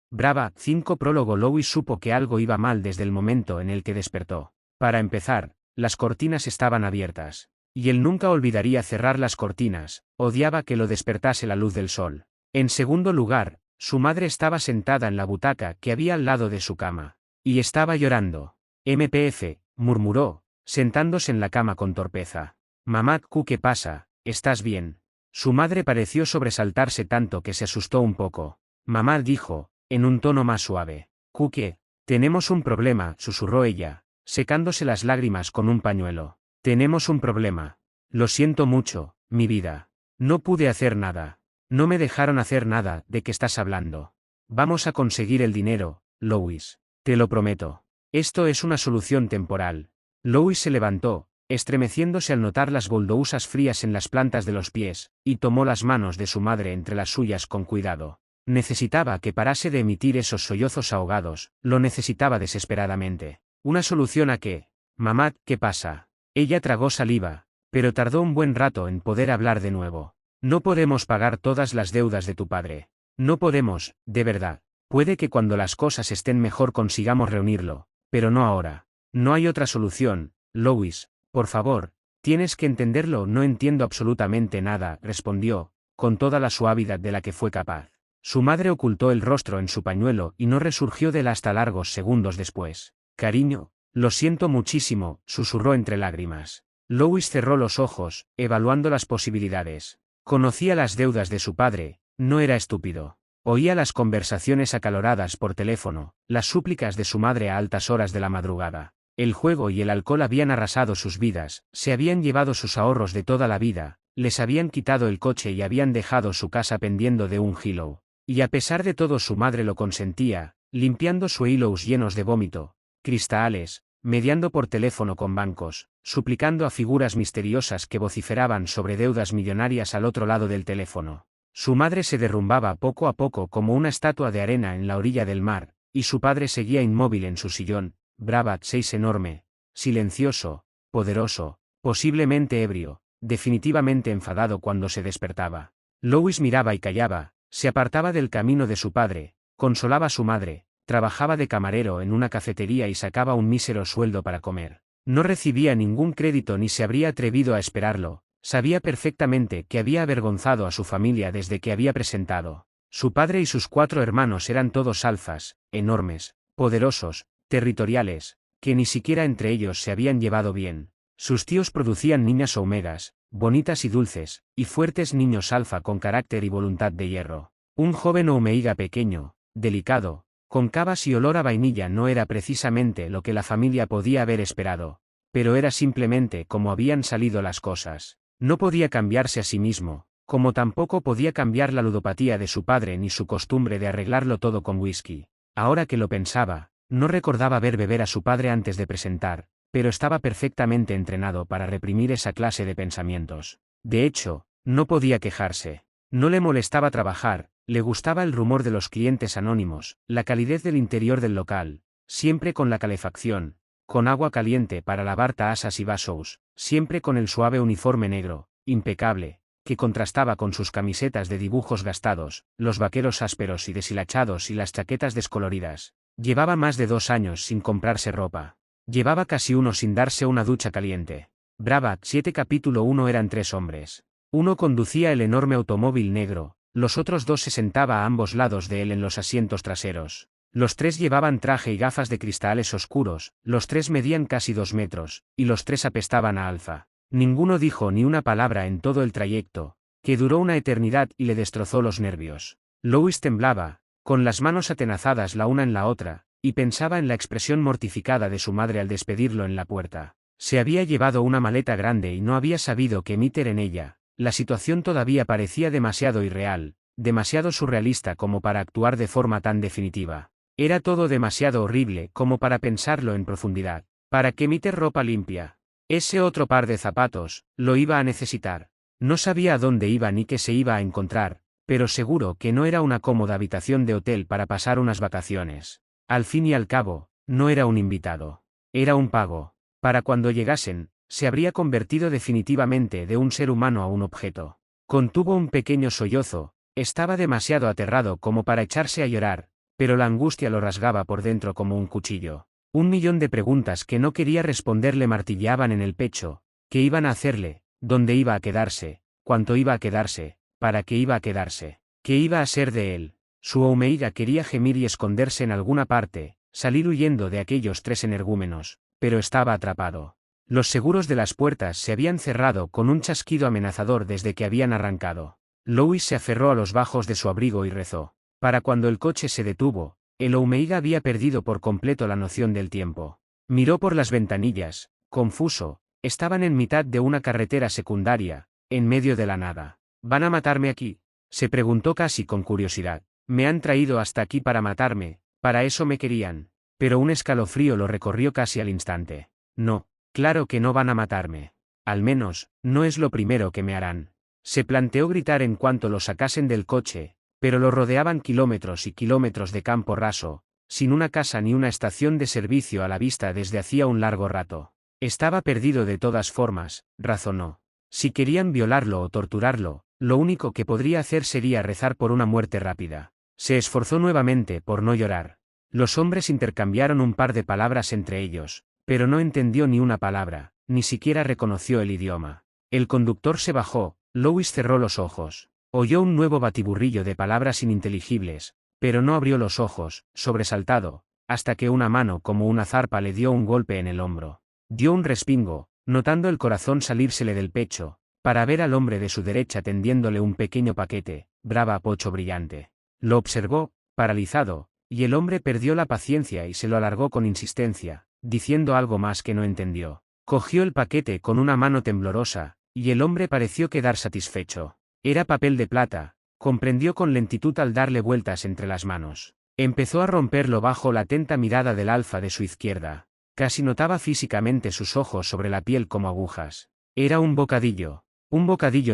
Brava, 5 Prólogo. Lois supo que algo iba mal desde el momento en el que despertó. Para empezar, las cortinas estaban abiertas. Y él nunca olvidaría cerrar las cortinas, odiaba que lo despertase la luz del sol. En segundo lugar, su madre estaba sentada en la butaca que había al lado de su cama. Y estaba llorando. MPF, murmuró, sentándose en la cama con torpeza. Mamá, ¿qué pasa? ¿Estás bien? Su madre pareció sobresaltarse tanto que se asustó un poco. Mamá dijo, en un tono más suave. ¿Qué? Tenemos un problema, susurró ella, secándose las lágrimas con un pañuelo. Tenemos un problema. Lo siento mucho, mi vida. No pude hacer nada. No me dejaron hacer nada. ¿De qué estás hablando? Vamos a conseguir el dinero, Lois. Te lo prometo. Esto es una solución temporal. Lois se levantó, estremeciéndose al notar las buldousas frías en las plantas de los pies, y tomó las manos de su madre entre las suyas con cuidado. Necesitaba que parase de emitir esos sollozos ahogados, lo necesitaba desesperadamente. ¿Una solución a qué? Mamá, ¿qué pasa? Ella tragó saliva, pero tardó un buen rato en poder hablar de nuevo. No podemos pagar todas las deudas de tu padre. No podemos, de verdad. Puede que cuando las cosas estén mejor consigamos reunirlo, pero no ahora. No hay otra solución, Lois, por favor, tienes que entenderlo. No entiendo absolutamente nada, respondió, con toda la suavidad de la que fue capaz. Su madre ocultó el rostro en su pañuelo y no resurgió de él hasta largos segundos después. Cariño, lo siento muchísimo, susurró entre lágrimas. Lois cerró los ojos, evaluando las posibilidades. Conocía las deudas de su padre, no era estúpido. Oía las conversaciones acaloradas por teléfono, las súplicas de su madre a altas horas de la madrugada. El juego y el alcohol habían arrasado sus vidas, se habían llevado sus ahorros de toda la vida, les habían quitado el coche y habían dejado su casa pendiendo de un hilo. Y a pesar de todo su madre lo consentía, limpiando sus hilos llenos de vómito, cristales, mediando por teléfono con bancos, suplicando a figuras misteriosas que vociferaban sobre deudas millonarias al otro lado del teléfono. Su madre se derrumbaba poco a poco como una estatua de arena en la orilla del mar, y su padre seguía inmóvil en su sillón, Brava 6 enorme, silencioso, poderoso, posiblemente ebrio, definitivamente enfadado cuando se despertaba. Lois miraba y callaba, se apartaba del camino de su padre, consolaba a su madre, trabajaba de camarero en una cafetería y sacaba un mísero sueldo para comer. No recibía ningún crédito ni se habría atrevido a esperarlo, sabía perfectamente que había avergonzado a su familia desde que había presentado. Su padre y sus 4 hermanos eran todos alfas, enormes, poderosos, territoriales, que ni siquiera entre ellos se habían llevado bien. Sus tíos producían niñas omegas, bonitas y dulces, y fuertes niños alfa con carácter y voluntad de hierro. Un joven omeiga pequeño, delicado, con cavas y olor a vainilla no era precisamente lo que la familia podía haber esperado, pero era simplemente como habían salido las cosas. No podía cambiarse a sí mismo, como tampoco podía cambiar la ludopatía de su padre ni su costumbre de arreglarlo todo con whisky. Ahora que lo pensaba, no recordaba ver beber a su padre antes de presentar, pero estaba perfectamente entrenado para reprimir esa clase de pensamientos. De hecho, no podía quejarse. No le molestaba trabajar, le gustaba el rumor de los clientes anónimos, la calidez del interior del local, siempre con la calefacción, con agua caliente para lavar tazas y vasos, siempre con el suave uniforme negro, impecable, que contrastaba con sus camisetas de dibujos gastados, los vaqueros ásperos y deshilachados y las chaquetas descoloridas. Llevaba más de 2 años sin comprarse ropa. Llevaba casi uno sin darse una ducha caliente. Brava 7 Capítulo 1 Eran 3 hombres. Uno conducía el enorme automóvil negro, los otros 2 se sentaba a ambos lados de él en los asientos traseros. Los 3 llevaban traje y gafas de cristales oscuros, los 3 medían casi 2 metros, y los 3 apestaban a alfa. Ninguno dijo ni una palabra en todo el trayecto, que duró una eternidad y le destrozó los nervios. Lois temblaba, con las manos atenazadas la una en la otra, y pensaba en la expresión mortificada de su madre al despedirlo en la puerta. Se había llevado una maleta grande y no había sabido qué meter en ella. La situación todavía parecía demasiado irreal, demasiado surrealista como para actuar de forma tan definitiva. Era todo demasiado horrible como para pensarlo en profundidad. ¿Para qué meter ropa limpia? Ese otro par de zapatos, lo iba a necesitar. No sabía a dónde iba ni qué se iba a encontrar, pero seguro que no era una cómoda habitación de hotel para pasar unas vacaciones. Al fin y al cabo, no era un invitado. Era un pago. Para cuando llegasen, se habría convertido definitivamente de un ser humano a un objeto. Contuvo un pequeño sollozo, estaba demasiado aterrado como para echarse a llorar, pero la angustia lo rasgaba por dentro como un cuchillo. 1 millón de preguntas que no quería responder le martillaban en el pecho. ¿Qué iban a hacerle? ¿Dónde iba a quedarse? ¿Cuánto iba a quedarse? ¿Para qué iba a quedarse? ¿Qué iba a ser de él? Su Omeida quería gemir y esconderse en alguna parte, salir huyendo de aquellos 3 energúmenos, pero estaba atrapado. Los seguros de las puertas se habían cerrado con un chasquido amenazador desde que habían arrancado. Louis se aferró a los bajos de su abrigo y rezó. Para cuando el coche se detuvo, el Omeida había perdido por completo la noción del tiempo. Miró por las ventanillas, confuso. Estaban en mitad de una carretera secundaria, en medio de la nada. ¿Van a matarme aquí?, se preguntó casi con curiosidad. Me han traído hasta aquí para matarme, para eso me querían. Pero un escalofrío lo recorrió casi al instante. No, claro que no van a matarme. Al menos, no es lo primero que me harán. Se planteó gritar en cuanto lo sacasen del coche, pero lo rodeaban kilómetros y kilómetros de campo raso, sin una casa ni una estación de servicio a la vista desde hacía un largo rato. Estaba perdido de todas formas, razonó. Si querían violarlo o torturarlo, lo único que podría hacer sería rezar por una muerte rápida. Se esforzó nuevamente por no llorar. Los hombres intercambiaron un par de palabras entre ellos, pero no entendió ni una palabra, ni siquiera reconoció el idioma. El conductor se bajó, Louis cerró los ojos. Oyó un nuevo batiburrillo de palabras ininteligibles, pero no abrió los ojos, sobresaltado, hasta que una mano como una zarpa le dio un golpe en el hombro. Dio un respingo, notando el corazón salírsele del pecho, para ver al hombre de su derecha tendiéndole un pequeño paquete, brava pocho brillante. Lo observó, paralizado, y el hombre perdió la paciencia y se lo alargó con insistencia, diciendo algo más que no entendió. Cogió el paquete con una mano temblorosa, y el hombre pareció quedar satisfecho. Era papel de plata, comprendió con lentitud al darle vueltas entre las manos. Empezó a romperlo bajo la atenta mirada del alfa de su izquierda. Casi notaba físicamente sus ojos sobre la piel como agujas. Era un bocadillo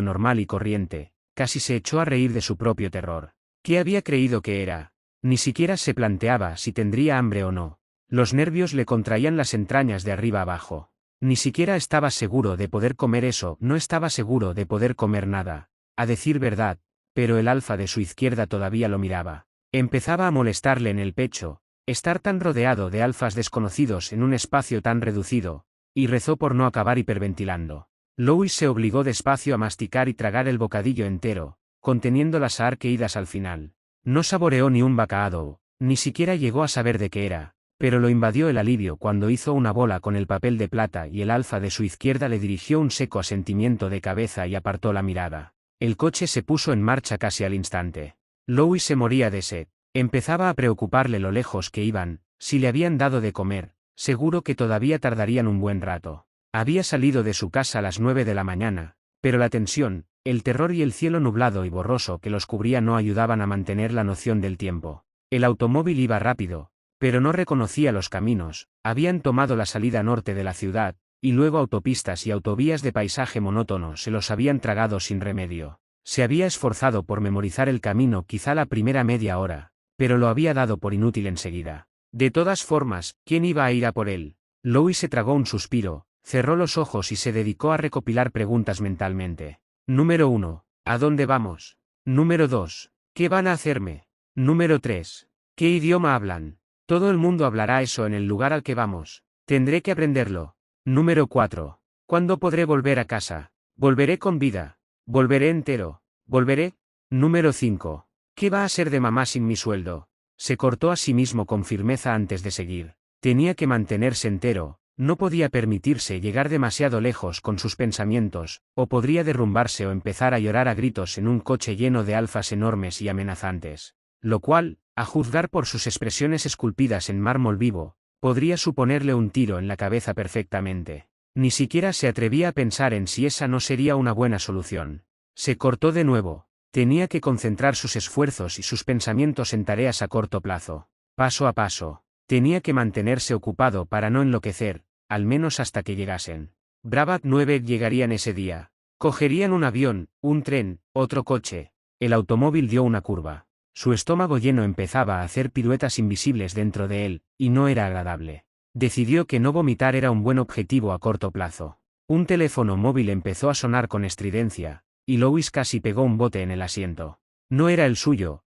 normal y corriente. Casi se echó a reír de su propio terror. ¿Qué había creído que era? Ni siquiera se planteaba si tendría hambre o no. Los nervios le contraían las entrañas de arriba abajo. Ni siquiera estaba seguro de poder comer eso, no estaba seguro de poder comer nada. A decir verdad, pero el alfa de su izquierda todavía lo miraba. Empezaba a molestarle en el pecho, estar tan rodeado de alfas desconocidos en un espacio tan reducido, y rezó por no acabar hiperventilando. Louis se obligó despacio a masticar y tragar el bocadillo entero, conteniendo las arcaídas al final. No saboreó ni un bacalao, ni siquiera llegó a saber de qué era, pero lo invadió el alivio cuando hizo una bola con el papel de plata y el alfa de su izquierda le dirigió un seco asentimiento de cabeza y apartó la mirada. El coche se puso en marcha casi al instante. Louis se moría de sed. Empezaba a preocuparle lo lejos que iban, si le habían dado de comer, seguro que todavía tardarían un buen rato. Había salido de su casa a las 9 de la mañana, pero la tensión, el terror y el cielo nublado y borroso que los cubría no ayudaban a mantener la noción del tiempo. El automóvil iba rápido, pero no reconocía los caminos. Habían tomado la salida norte de la ciudad, y luego autopistas y autovías de paisaje monótono se los habían tragado sin remedio. Se había esforzado por memorizar el camino quizá la primera media hora, pero lo había dado por inútil enseguida. De todas formas, ¿quién iba a ir a por él? Louis se tragó un suspiro, cerró los ojos y se dedicó a recopilar preguntas mentalmente. Número 1. ¿A dónde vamos? Número 2. ¿Qué van a hacerme? Número 3. ¿Qué idioma hablan? Todo el mundo hablará eso en el lugar al que vamos. Tendré que aprenderlo. Número 4. ¿Cuándo podré volver a casa? ¿Volveré con vida? ¿Volveré entero? ¿Volveré? Número 5. ¿Qué va a ser de mamá sin mi sueldo? Se cortó a sí mismo con firmeza antes de seguir. Tenía que mantenerse entero, no podía permitirse llegar demasiado lejos con sus pensamientos, o podría derrumbarse o empezar a llorar a gritos en un coche lleno de alfas enormes y amenazantes. Lo cual, a juzgar por sus expresiones esculpidas en mármol vivo, podría suponerle un tiro en la cabeza perfectamente. Ni siquiera se atrevía a pensar en si esa no sería una buena solución. Se cortó de nuevo. Tenía que concentrar sus esfuerzos y sus pensamientos en tareas a corto plazo. Paso a paso. Tenía que mantenerse ocupado para no enloquecer, al menos hasta que llegasen. Brabant 9 llegarían ese día. Cogerían un avión, un tren, otro coche. El automóvil dio una curva. Su estómago lleno empezaba a hacer piruetas invisibles dentro de él, y no era agradable. Decidió que no vomitar era un buen objetivo a corto plazo. Un teléfono móvil empezó a sonar con estridencia, y Louis casi pegó un bote en el asiento. No era el suyo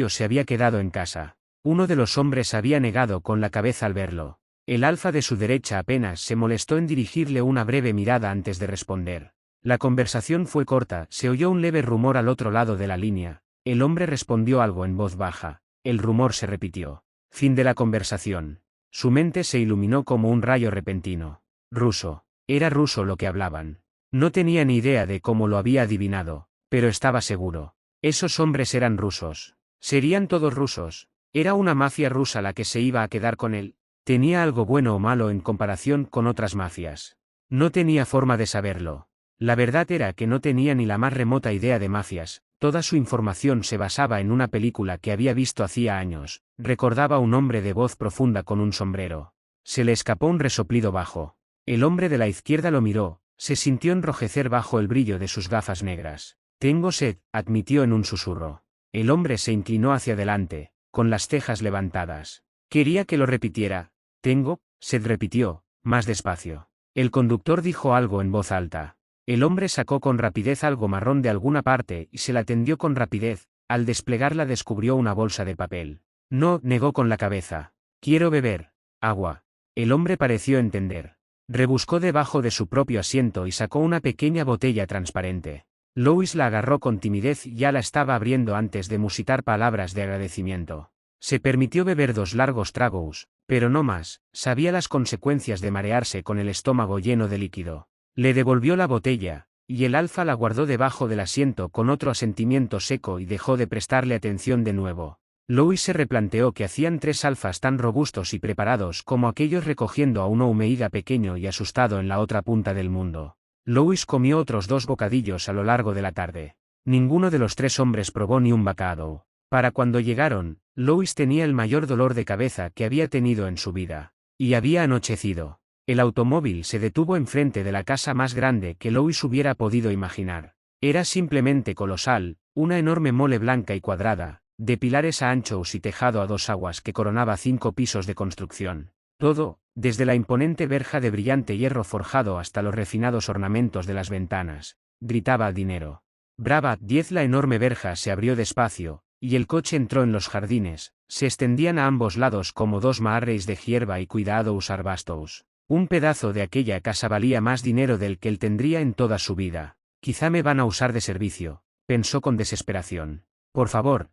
se había quedado en casa. Uno de los hombres había negado con la cabeza al verlo. El alfa de su derecha apenas se molestó en dirigirle una breve mirada antes de responder. La conversación fue corta, se oyó un leve rumor al otro lado de la línea. El hombre respondió algo en voz baja. El rumor se repitió. Fin de la conversación. Su mente se iluminó como un rayo repentino. Ruso. Era ruso lo que hablaban. No tenía ni idea de cómo lo había adivinado, pero estaba seguro. Esos hombres eran rusos. ¿Serían todos rusos? ¿Era una mafia rusa la que se iba a quedar con él? ¿Tenía algo bueno o malo en comparación con otras mafias? No tenía forma de saberlo. La verdad era que no tenía ni la más remota idea de mafias. Toda su información se basaba en una película que había visto hacía años. Recordaba un hombre de voz profunda con un sombrero. Se le escapó un resoplido bajo. El hombre de la izquierda lo miró, se sintió enrojecer bajo el brillo de sus gafas negras. Tengo sed, admitió en un susurro. El hombre se inclinó hacia adelante, con las cejas levantadas. Quería que lo repitiera. Tengo sed, repitió, más despacio. El conductor dijo algo en voz alta. El hombre sacó con rapidez algo marrón de alguna parte y se la tendió con rapidez. Al desplegarla descubrió una bolsa de papel. No, negó con la cabeza. Quiero beber agua. El hombre pareció entender. Rebuscó debajo de su propio asiento y sacó una pequeña botella transparente. Lois la agarró con timidez y ya la estaba abriendo antes de musitar palabras de agradecimiento. Se permitió beber 2 largos tragos, pero no más. Sabía las consecuencias de marearse con el estómago lleno de líquido. Le devolvió la botella, y el alfa la guardó debajo del asiento con otro asentimiento seco y dejó de prestarle atención de nuevo. Lois se replanteó qué hacían 3 alfas tan robustos y preparados como aquellos recogiendo a uno Umeida pequeño y asustado en la otra punta del mundo. Lois comió otros 2 bocadillos a lo largo de la tarde. Ninguno de los 3 hombres probó ni un bocado. Para cuando llegaron, Lois tenía el mayor dolor de cabeza que había tenido en su vida. Y había anochecido. El automóvil se detuvo enfrente de la casa más grande que Lois hubiera podido imaginar. Era simplemente colosal, una enorme mole blanca y cuadrada, de pilares anchos y tejado a 2 aguas que coronaba 5 pisos de construcción. Todo, desde la imponente verja de brillante hierro forjado hasta los refinados ornamentos de las ventanas, gritaba dinero. Brava 10. La enorme verja se abrió despacio, y el coche entró en los jardines. Se extendían a ambos lados como 2 maarreis de hierba y cuidados arbustos. Un pedazo de aquella casa valía más dinero del que él tendría en toda su vida. Quizá me van a usar de servicio, pensó con desesperación. Por favor,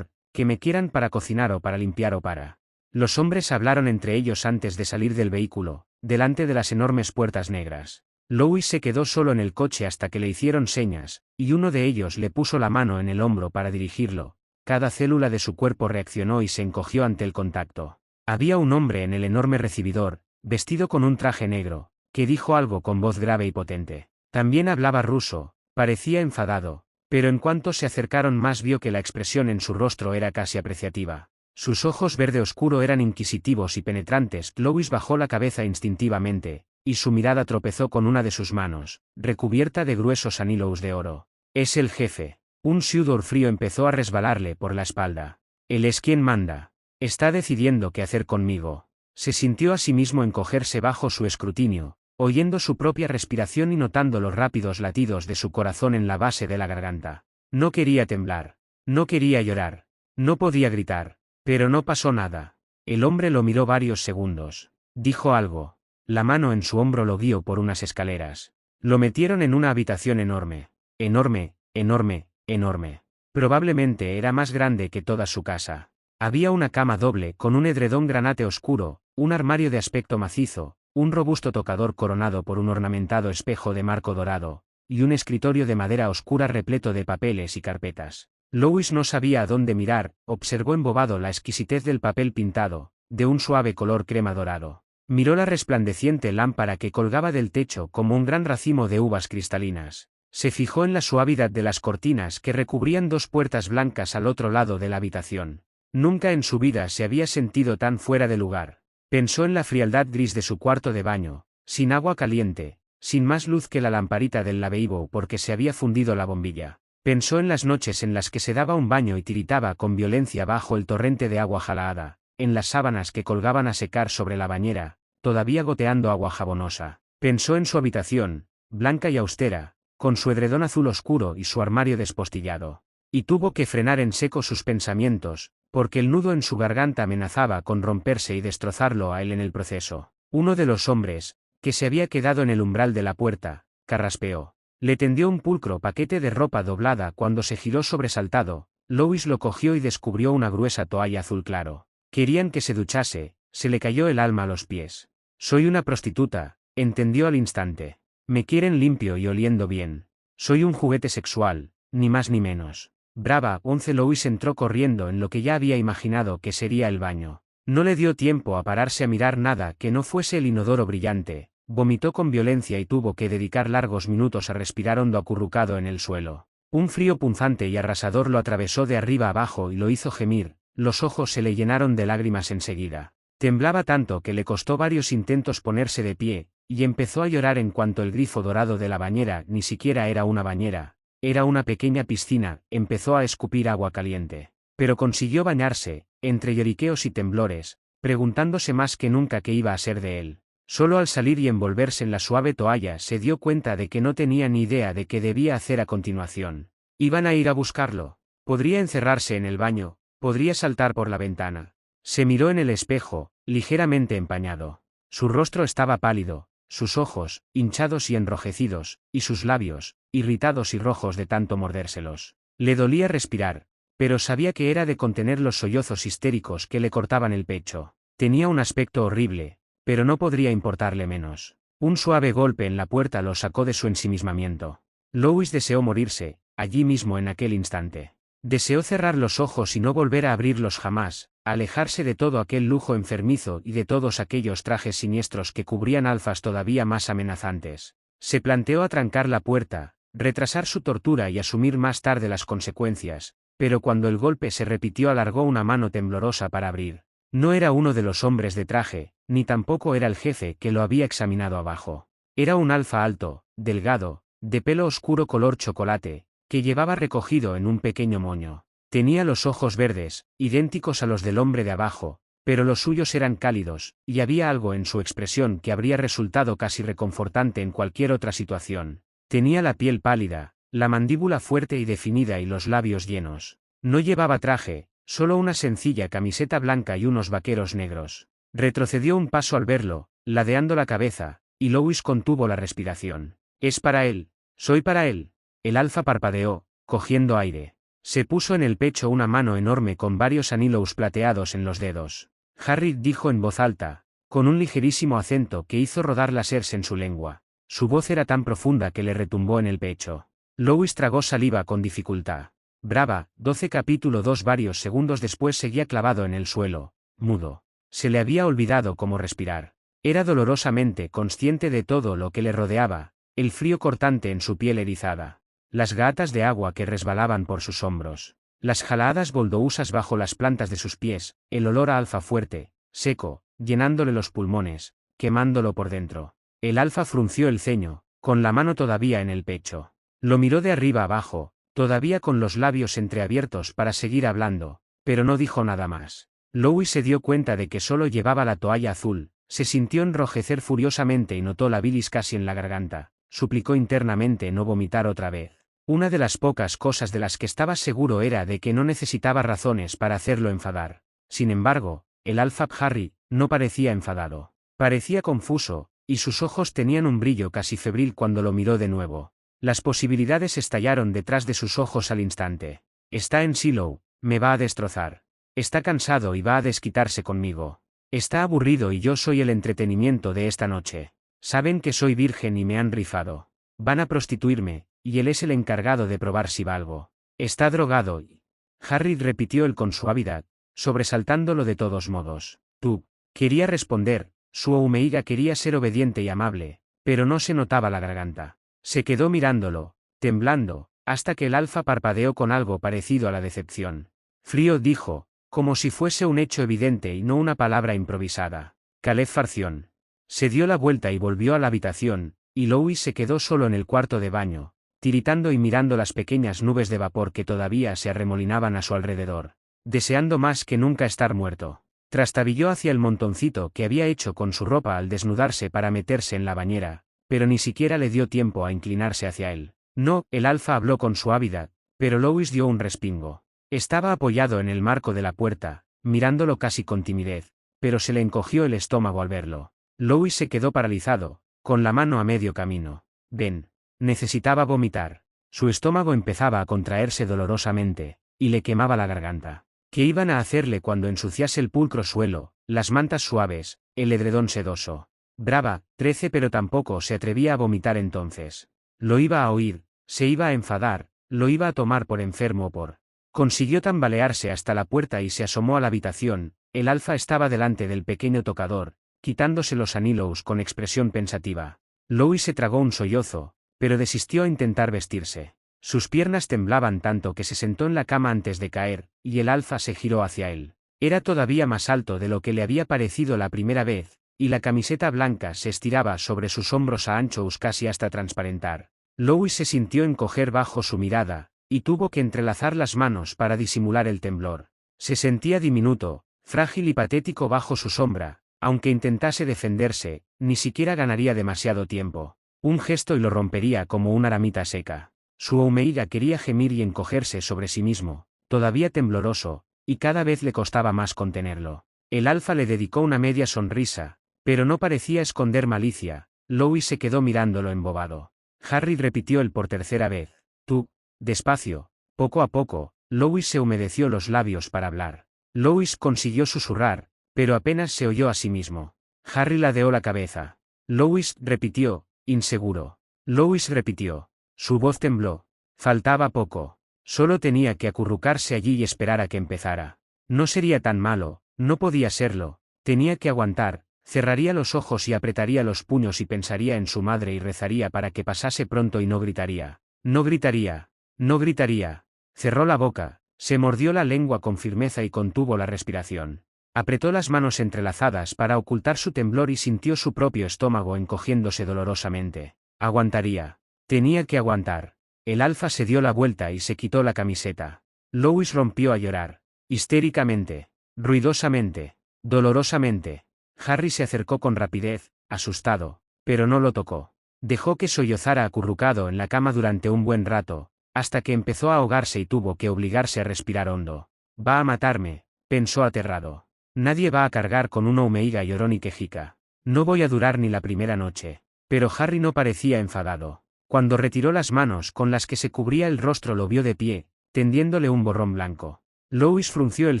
que me quieran para cocinar o para limpiar o para... Los hombres hablaron entre ellos antes de salir del vehículo, delante de las enormes puertas negras. Lois se quedó solo en el coche hasta que le hicieron señas, y uno de ellos le puso la mano en el hombro para dirigirlo. Cada célula de su cuerpo reaccionó y se encogió ante el contacto. Había un hombre en el enorme recibidor, vestido con un traje negro, que dijo algo con voz grave y potente. También hablaba ruso, parecía enfadado, pero en cuanto se acercaron más vio que la expresión en su rostro era casi apreciativa. Sus ojos verde oscuro eran inquisitivos y penetrantes. Lois bajó la cabeza instintivamente, y su mirada tropezó con una de sus manos, recubierta de gruesos anillos de oro. Es el jefe. Un sudor frío empezó a resbalarle por la espalda. Él es quien manda. Está decidiendo qué hacer conmigo. Se sintió a sí mismo encogerse bajo su escrutinio, oyendo su propia respiración y notando los rápidos latidos de su corazón en la base de la garganta. No quería temblar. No quería llorar. No podía gritar. Pero no pasó nada. El hombre lo miró varios segundos. Dijo algo. La mano en su hombro lo guió por unas escaleras. Lo metieron en una habitación enorme. Enorme, enorme, enorme. Probablemente era más grande que toda su casa. Había una cama doble con un edredón granate oscuro, un armario de aspecto macizo, un robusto tocador coronado por un ornamentado espejo de marco dorado, y un escritorio de madera oscura repleto de papeles y carpetas. Lois no sabía a dónde mirar, observó embobado la exquisitez del papel pintado, de un suave color crema dorado. Miró la resplandeciente lámpara que colgaba del techo como un gran racimo de uvas cristalinas. Se fijó en la suavidad de las cortinas que recubrían 2 puertas blancas al otro lado de la habitación. Nunca en su vida se había sentido tan fuera de lugar. Pensó en la frialdad gris de su cuarto de baño, sin agua caliente, sin más luz que la lamparita del lavabo porque se había fundido la bombilla. Pensó en las noches en las que se daba un baño y tiritaba con violencia bajo el torrente de agua jalada, en las sábanas que colgaban a secar sobre la bañera, todavía goteando agua jabonosa. Pensó en su habitación, blanca y austera, con su edredón azul oscuro y su armario despostillado. Y tuvo que frenar en seco sus pensamientos, porque el nudo en su garganta amenazaba con romperse y destrozarlo a él en el proceso. Uno de los hombres, que se había quedado en el umbral de la puerta, carraspeó. Le tendió un pulcro paquete de ropa doblada cuando se giró sobresaltado. Lois lo cogió y descubrió una gruesa toalla azul claro. Querían que se duchase, se le cayó el alma a los pies. Soy una prostituta, entendió al instante. Me quieren limpio y oliendo bien. Soy un juguete sexual, ni más ni menos. Brava, 11. Lois entró corriendo en lo que ya había imaginado que sería el baño. No le dio tiempo a pararse a mirar nada que no fuese el inodoro brillante. Vomitó con violencia y tuvo que dedicar largos minutos a respirar hondo acurrucado en el suelo. Un frío punzante y arrasador lo atravesó de arriba abajo y lo hizo gemir, los ojos se le llenaron de lágrimas enseguida. Temblaba tanto que le costó varios intentos ponerse de pie, y empezó a llorar en cuanto el grifo dorado de la bañera ni siquiera era una bañera, era una pequeña piscina. Empezó a escupir agua caliente. Pero consiguió bañarse, entre lloriqueos y temblores, preguntándose más que nunca qué iba a ser de él. Solo al salir y envolverse en la suave toalla se dio cuenta de que no tenía ni idea de qué debía hacer a continuación. Iban a ir a buscarlo. Podría encerrarse en el baño, podría saltar por la ventana. Se miró en el espejo, ligeramente empañado. Su rostro estaba pálido, sus ojos, hinchados y enrojecidos, y sus labios, irritados y rojos de tanto mordérselos. Le dolía respirar, pero sabía que era de contener los sollozos histéricos que le cortaban el pecho. Tenía un aspecto horrible, pero no podría importarle menos. Un suave golpe en la puerta lo sacó de su ensimismamiento. Lois deseó morirse, allí mismo en aquel instante. Deseó cerrar los ojos y no volver a abrirlos jamás, alejarse de todo aquel lujo enfermizo y de todos aquellos trajes siniestros que cubrían alfas todavía más amenazantes. Se planteó atrancar la puerta, retrasar su tortura y asumir más tarde las consecuencias, pero cuando el golpe se repitió alargó una mano temblorosa para abrir. No era uno de los hombres de traje, ni tampoco era el jefe que lo había examinado abajo. Era un alfa alto, delgado, de pelo oscuro color chocolate, que llevaba recogido en un pequeño moño. Tenía los ojos verdes, idénticos a los del hombre de abajo, pero los suyos eran cálidos, y había algo en su expresión que habría resultado casi reconfortante en cualquier otra situación. Tenía la piel pálida, la mandíbula fuerte y definida y los labios llenos. No llevaba traje, solo una sencilla camiseta blanca y unos vaqueros negros. Retrocedió un paso al verlo, ladeando la cabeza, y Lois contuvo la respiración. Es para él, soy para él. El alfa parpadeó, cogiendo aire. Se puso en el pecho una mano enorme con varios anillos plateados en los dedos. Harry dijo en voz alta, con un ligerísimo acento que hizo rodar láseres en su lengua. Su voz era tan profunda que le retumbó en el pecho. Lois tragó saliva con dificultad. Brava, 12 capítulo 2. Varios segundos después seguía clavado en el suelo, mudo. Se le había olvidado cómo respirar. Era dolorosamente consciente de todo lo que le rodeaba, el frío cortante en su piel erizada, las gatas de agua que resbalaban por sus hombros, las jaladas boldousas bajo las plantas de sus pies, el olor a alfa fuerte, seco, llenándole los pulmones, quemándolo por dentro. El alfa frunció el ceño, con la mano todavía en el pecho. Lo miró de arriba abajo, todavía con los labios entreabiertos para seguir hablando, pero no dijo nada más. Lois se dio cuenta de que solo llevaba la toalla azul, se sintió enrojecer furiosamente y notó la bilis casi en la garganta. Suplicó internamente no vomitar otra vez. Una de las pocas cosas de las que estaba seguro era de que no necesitaba razones para hacerlo enfadar. Sin embargo, el alfa Harry no parecía enfadado. Parecía confuso, y sus ojos tenían un brillo casi febril cuando lo miró de nuevo. Las posibilidades estallaron detrás de sus ojos al instante. Está en Silo, me va a destrozar. Está cansado y va a desquitarse conmigo. Está aburrido y yo soy el entretenimiento de esta noche. Saben que soy virgen y me han rifado. Van a prostituirme, y él es el encargado de probar si valgo. Está drogado y... Harry repitió él con suavidad, sobresaltándolo de todos modos. Tú. Quería responder, su Omeiga quería ser obediente y amable, pero no se notaba la garganta. Se quedó mirándolo, temblando, hasta que el alfa parpadeó con algo parecido a la decepción. Frío dijo, como si fuese un hecho evidente y no una palabra improvisada. Calefacción. Se dio la vuelta y volvió a la habitación, y Lois se quedó solo en el cuarto de baño, tiritando y mirando las pequeñas nubes de vapor que todavía se arremolinaban a su alrededor, deseando más que nunca estar muerto. Trastabilló hacia el montoncito que había hecho con su ropa al desnudarse para meterse en la bañera, pero ni siquiera le dio tiempo a inclinarse hacia él. No, el alfa habló con suavidad, pero Lois dio un respingo. Estaba apoyado en el marco de la puerta, mirándolo casi con timidez, pero se le encogió el estómago al verlo. Louis se quedó paralizado, con la mano a medio camino. Ven. Necesitaba vomitar. Su estómago empezaba a contraerse dolorosamente, y le quemaba la garganta. ¿Qué iban a hacerle cuando ensuciase el pulcro suelo, las mantas suaves, el edredón sedoso? Brava, 13, pero tampoco se atrevía a vomitar entonces. Lo iba a oír, se iba a enfadar, lo iba a tomar por enfermo o por... Consiguió tambalearse hasta la puerta y se asomó a la habitación. El alfa estaba delante del pequeño tocador, quitándose los anillos con expresión pensativa. Louis se tragó un sollozo, pero desistió a intentar vestirse. Sus piernas temblaban tanto que se sentó en la cama antes de caer, y el alfa se giró hacia él. Era todavía más alto de lo que le había parecido la primera vez, y la camiseta blanca se estiraba sobre sus hombros a anchos casi hasta transparentar. Louis se sintió encoger bajo su mirada, y tuvo que entrelazar las manos para disimular el temblor. Se sentía diminuto, frágil y patético bajo su sombra. Aunque intentase defenderse, ni siquiera ganaría demasiado tiempo. Un gesto y lo rompería como una ramita seca. Su Omeida quería gemir y encogerse sobre sí mismo, todavía tembloroso, y cada vez le costaba más contenerlo. El alfa le dedicó una media sonrisa, pero no parecía esconder malicia. Louis se quedó mirándolo embobado. Harry repitió él por tercera vez. Tú, despacio. Poco a poco, Louis se humedeció los labios para hablar. Louis consiguió susurrar, pero apenas se oyó a sí mismo. Harry ladeó la cabeza. Louis repitió, inseguro. Louis repitió. Su voz tembló. Faltaba poco. Solo tenía que acurrucarse allí y esperar a que empezara. No sería tan malo, no podía serlo. Tenía que aguantar. Cerraría los ojos y apretaría los puños y pensaría en su madre y rezaría para que pasase pronto y no gritaría. No gritaría. No gritaría. Cerró la boca, se mordió la lengua con firmeza y contuvo la respiración. Apretó las manos entrelazadas para ocultar su temblor y sintió su propio estómago encogiéndose dolorosamente. Aguantaría. Tenía que aguantar. El alfa se dio la vuelta y se quitó la camiseta. Louis rompió a llorar. Histéricamente. Ruidosamente. Dolorosamente. Harry se acercó con rapidez, asustado, pero no lo tocó. Dejó que sollozara acurrucado en la cama durante un buen rato, hasta que empezó a ahogarse y tuvo que obligarse a respirar hondo. Va a matarme, pensó aterrado. Nadie va a cargar con una Omeida llorón y quejica. No voy a durar ni la primera noche. Pero Harry no parecía enfadado. Cuando retiró las manos con las que se cubría el rostro lo vio de pie, tendiéndole un borrón blanco. Louis frunció el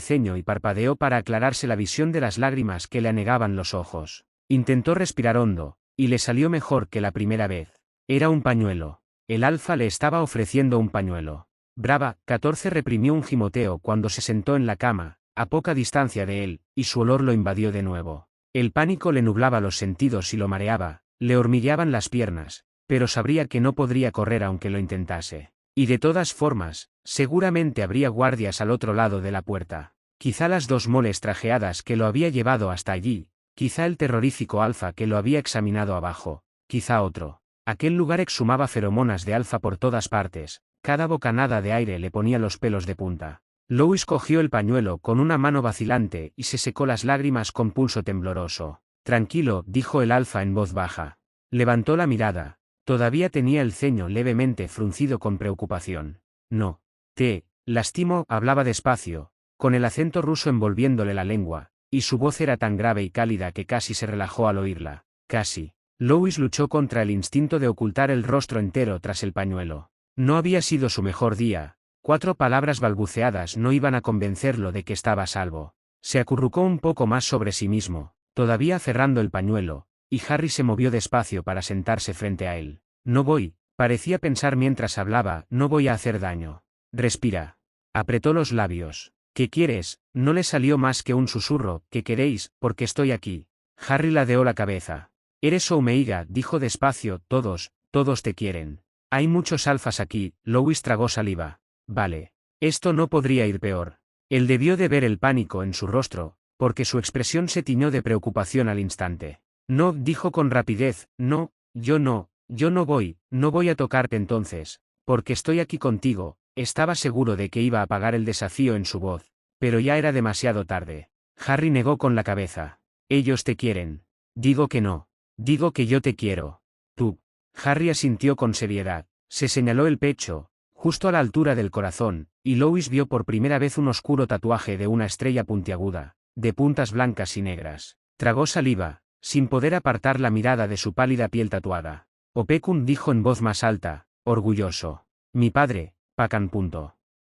ceño y parpadeó para aclararse la visión de las lágrimas que le anegaban los ojos. Intentó respirar hondo, y le salió mejor que la primera vez. Era un pañuelo. El alfa le estaba ofreciendo un pañuelo. Brava, 14 reprimió un gimoteo cuando se sentó en la cama, a poca distancia de él, y su olor lo invadió de nuevo. El pánico le nublaba los sentidos y lo mareaba, le hormigueaban las piernas, pero sabría que no podría correr aunque lo intentase. Y de todas formas, seguramente habría guardias al otro lado de la puerta. Quizá las dos moles trajeadas que lo había llevado hasta allí, quizá el terrorífico alfa que lo había examinado abajo, quizá otro. Aquel lugar exhumaba feromonas de alfa por todas partes, cada bocanada de aire le ponía los pelos de punta. Louis cogió el pañuelo con una mano vacilante y se secó las lágrimas con pulso tembloroso. Tranquilo, dijo el alfa en voz baja. Levantó la mirada. Todavía tenía el ceño levemente fruncido con preocupación. No. Te lastimo, hablaba despacio, con el acento ruso envolviéndole la lengua, y su voz era tan grave y cálida que casi se relajó al oírla. Casi. Louis luchó contra el instinto de ocultar el rostro entero tras el pañuelo. No había sido su mejor día. 4 palabras balbuceadas no iban a convencerlo de que estaba a salvo. Se acurrucó un poco más sobre sí mismo, todavía cerrando el pañuelo, y Harry se movió despacio para sentarse frente a él. No voy, parecía pensar mientras hablaba, no voy a hacer daño. Respira. Apretó los labios. ¿Qué quieres? No le salió más que un susurro. ¿Qué queréis? Porque estoy aquí. Harry ladeó la cabeza. Eres Omeida, dijo despacio, todos te quieren. Hay muchos alfas aquí. Louis tragó saliva. Vale. Esto no podría ir peor. Él debió de ver el pánico en su rostro, porque su expresión se tiñó de preocupación al instante. No, dijo con rapidez, no voy a tocarte entonces, porque estoy aquí contigo. Estaba seguro de que iba a apagar el desafío en su voz, pero ya era demasiado tarde. Harry negó con la cabeza. Ellos te quieren. Digo que no. Digo que yo te quiero. Tú. Harry asintió con seriedad. Se señaló el pecho. justo a la altura del corazón, y Lois vio por primera vez un oscuro tatuaje de una estrella puntiaguda, de puntas blancas y negras. Tragó saliva, sin poder apartar la mirada de su pálida piel tatuada. Opekun dijo en voz más alta, orgulloso. Mi padre, Pakan.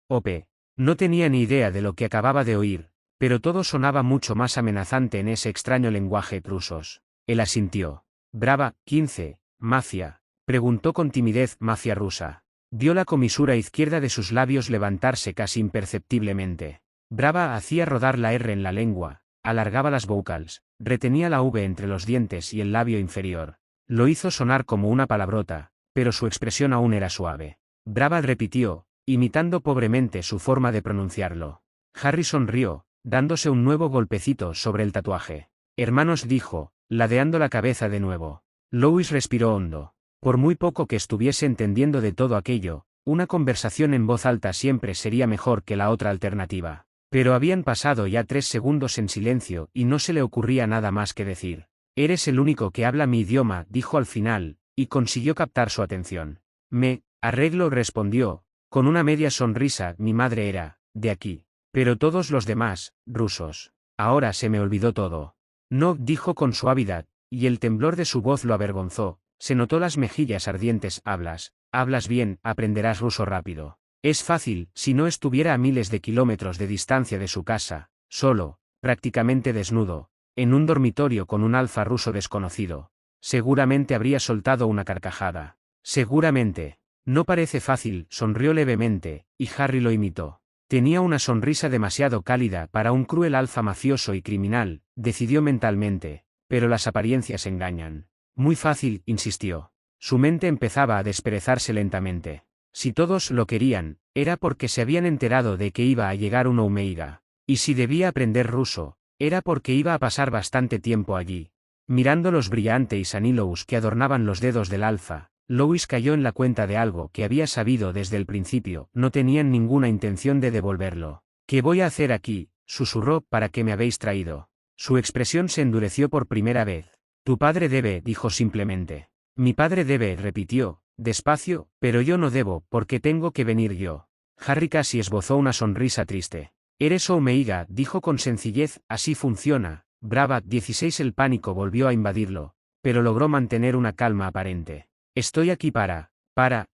Ope. No tenía ni idea de lo que acababa de oír, pero todo sonaba mucho más amenazante en ese extraño lenguaje trusos. Él asintió. Brava, 15, Mafia, preguntó con timidez Mafia rusa. Vio la comisura izquierda de sus labios levantarse casi imperceptiblemente. Brava hacía rodar la R en la lengua, alargaba las vocals, retenía la V entre los dientes y el labio inferior. Lo hizo sonar como una palabrota, pero su expresión aún era suave. Brava repitió, imitando pobremente su forma de pronunciarlo. Harry sonrió, dándose un nuevo golpecito sobre el tatuaje. Hermanos, dijo, ladeando la cabeza de nuevo. Lois respiró hondo. Por muy poco que estuviese entendiendo de todo aquello, una conversación en voz alta siempre sería mejor que la otra alternativa. Pero habían pasado ya 3 segundos en silencio y no se le ocurría nada más que decir. Eres el único que habla mi idioma, dijo al final, y consiguió captar su atención. Me arreglo, respondió, con una media sonrisa. Mi madre era, de aquí. Pero todos los demás, rusos. Ahora se me olvidó todo. No, dijo con suavidad, y el temblor de su voz lo avergonzó. Se notó las mejillas ardientes. Hablas bien, aprenderás ruso rápido. Es fácil, si no estuviera a miles de kilómetros de distancia de su casa, solo, prácticamente desnudo, en un dormitorio con un alfa ruso desconocido. Seguramente habría soltado una carcajada. Seguramente. No parece fácil, sonrió levemente, y Harry lo imitó. Tenía una sonrisa demasiado cálida para un cruel alfa mafioso y criminal, decidió mentalmente, pero las apariencias engañan. Muy fácil, insistió. Su mente empezaba a desperezarse lentamente. Si todos lo querían, era porque se habían enterado de que iba a llegar un Omeiga. Y si debía aprender ruso, era porque iba a pasar bastante tiempo allí. Mirando los brillantes anillos que adornaban los dedos del alfa, Lois cayó en la cuenta de algo que había sabido desde el principio. No tenían ninguna intención de devolverlo. ¿Qué voy a hacer aquí?, susurró. ¿Para qué me habéis traído? Su expresión se endureció por primera vez. Tu padre debe, dijo simplemente. Mi padre debe, repitió, despacio, pero yo no debo, porque tengo que venir yo. Harry casi esbozó una sonrisa triste. Eres Omeiga, dijo con sencillez. Así funciona. Brava, 16. El pánico volvió a invadirlo, pero logró mantener una calma aparente. Estoy aquí para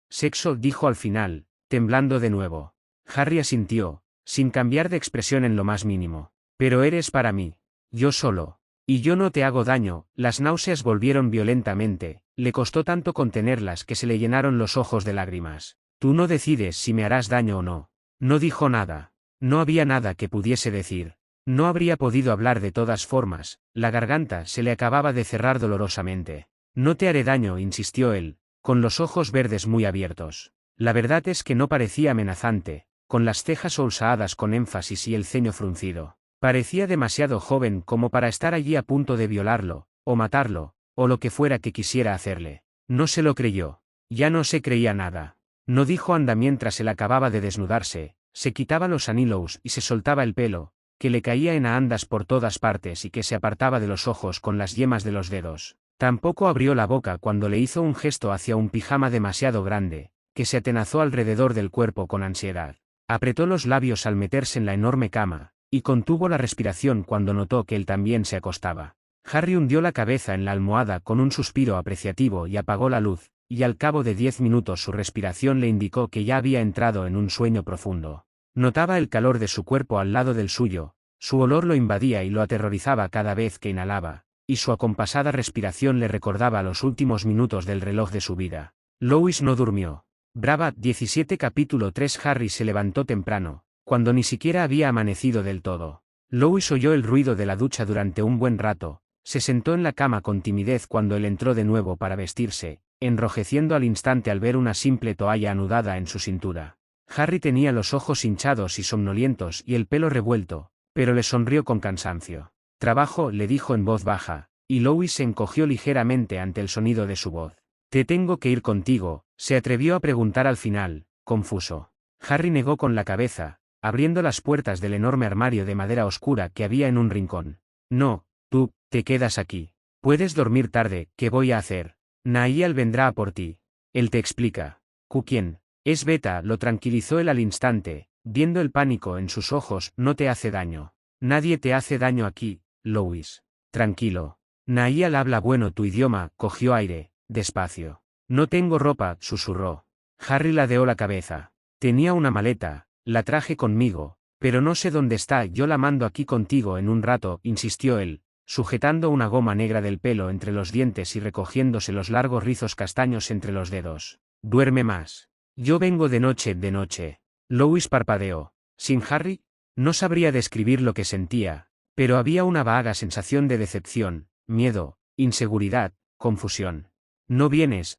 sexo, dijo al final, temblando de nuevo. Harry asintió, sin cambiar de expresión en lo más mínimo. Pero eres para mí. Yo solo. Y yo no te hago daño. Las náuseas volvieron violentamente, le costó tanto contenerlas que se le llenaron los ojos de lágrimas. Tú no decides si me harás daño o no. No dijo nada. No había nada que pudiese decir. No habría podido hablar de todas formas, la garganta se le acababa de cerrar dolorosamente. No te haré daño, insistió él, con los ojos verdes muy abiertos. La verdad es que no parecía amenazante, con las cejas osadas con énfasis y el ceño fruncido. Parecía demasiado joven como para estar allí a punto de violarlo, o matarlo, o lo que fuera que quisiera hacerle. No se lo creyó. Ya no se creía nada. No dijo anda mientras él acababa de desnudarse, se quitaba los anillos y se soltaba el pelo, que le caía en andas por todas partes y que se apartaba de los ojos con las yemas de los dedos. Tampoco abrió la boca cuando le hizo un gesto hacia un pijama demasiado grande, que se atenazó alrededor del cuerpo con ansiedad. Apretó los labios al meterse en la enorme cama, y contuvo la respiración cuando notó que él también se acostaba. Harry hundió la cabeza en la almohada con un suspiro apreciativo y apagó la luz, y al cabo de 10 minutos su respiración le indicó que ya había entrado en un sueño profundo. Notaba el calor de su cuerpo al lado del suyo, su olor lo invadía y lo aterrorizaba cada vez que inhalaba, y su acompasada respiración le recordaba los últimos minutos del reloj de su vida. Lois no durmió. Brava, 17. Capítulo 3. Harry se levantó temprano, cuando ni siquiera había amanecido del todo. Lois oyó el ruido de la ducha durante un buen rato, se sentó en la cama con timidez cuando él entró de nuevo para vestirse, enrojeciendo al instante al ver una simple toalla anudada en su cintura. Harry tenía los ojos hinchados y somnolientos y el pelo revuelto, pero le sonrió con cansancio. Trabajo, le dijo en voz baja, y Lois se encogió ligeramente ante el sonido de su voz. Te tengo que ir contigo, se atrevió a preguntar al final, confuso. Harry negó con la cabeza, abriendo las puertas del enorme armario de madera oscura que había en un rincón. No, tú, te quedas aquí. Puedes dormir tarde, ¿qué voy a hacer? Niall vendrá a por ti. Él te explica. ¿Quién? Es Beta, lo tranquilizó él al instante, viendo el pánico en sus ojos. No te hace daño. Nadie te hace daño aquí, Louis. Tranquilo. Nahíal habla bueno tu idioma, cogió aire, despacio. No tengo ropa, susurró. Harry ladeó la cabeza. Tenía una maleta, la traje conmigo, pero no sé dónde está. Yo la mando aquí contigo en un rato, insistió él, sujetando una goma negra del pelo entre los dientes y recogiéndose los largos rizos castaños entre los dedos. Duerme más. Yo vengo de noche, de noche. Louis parpadeó. ¿Sin Harry? No sabría describir lo que sentía, pero había una vaga sensación de decepción, miedo, inseguridad, confusión. No vienes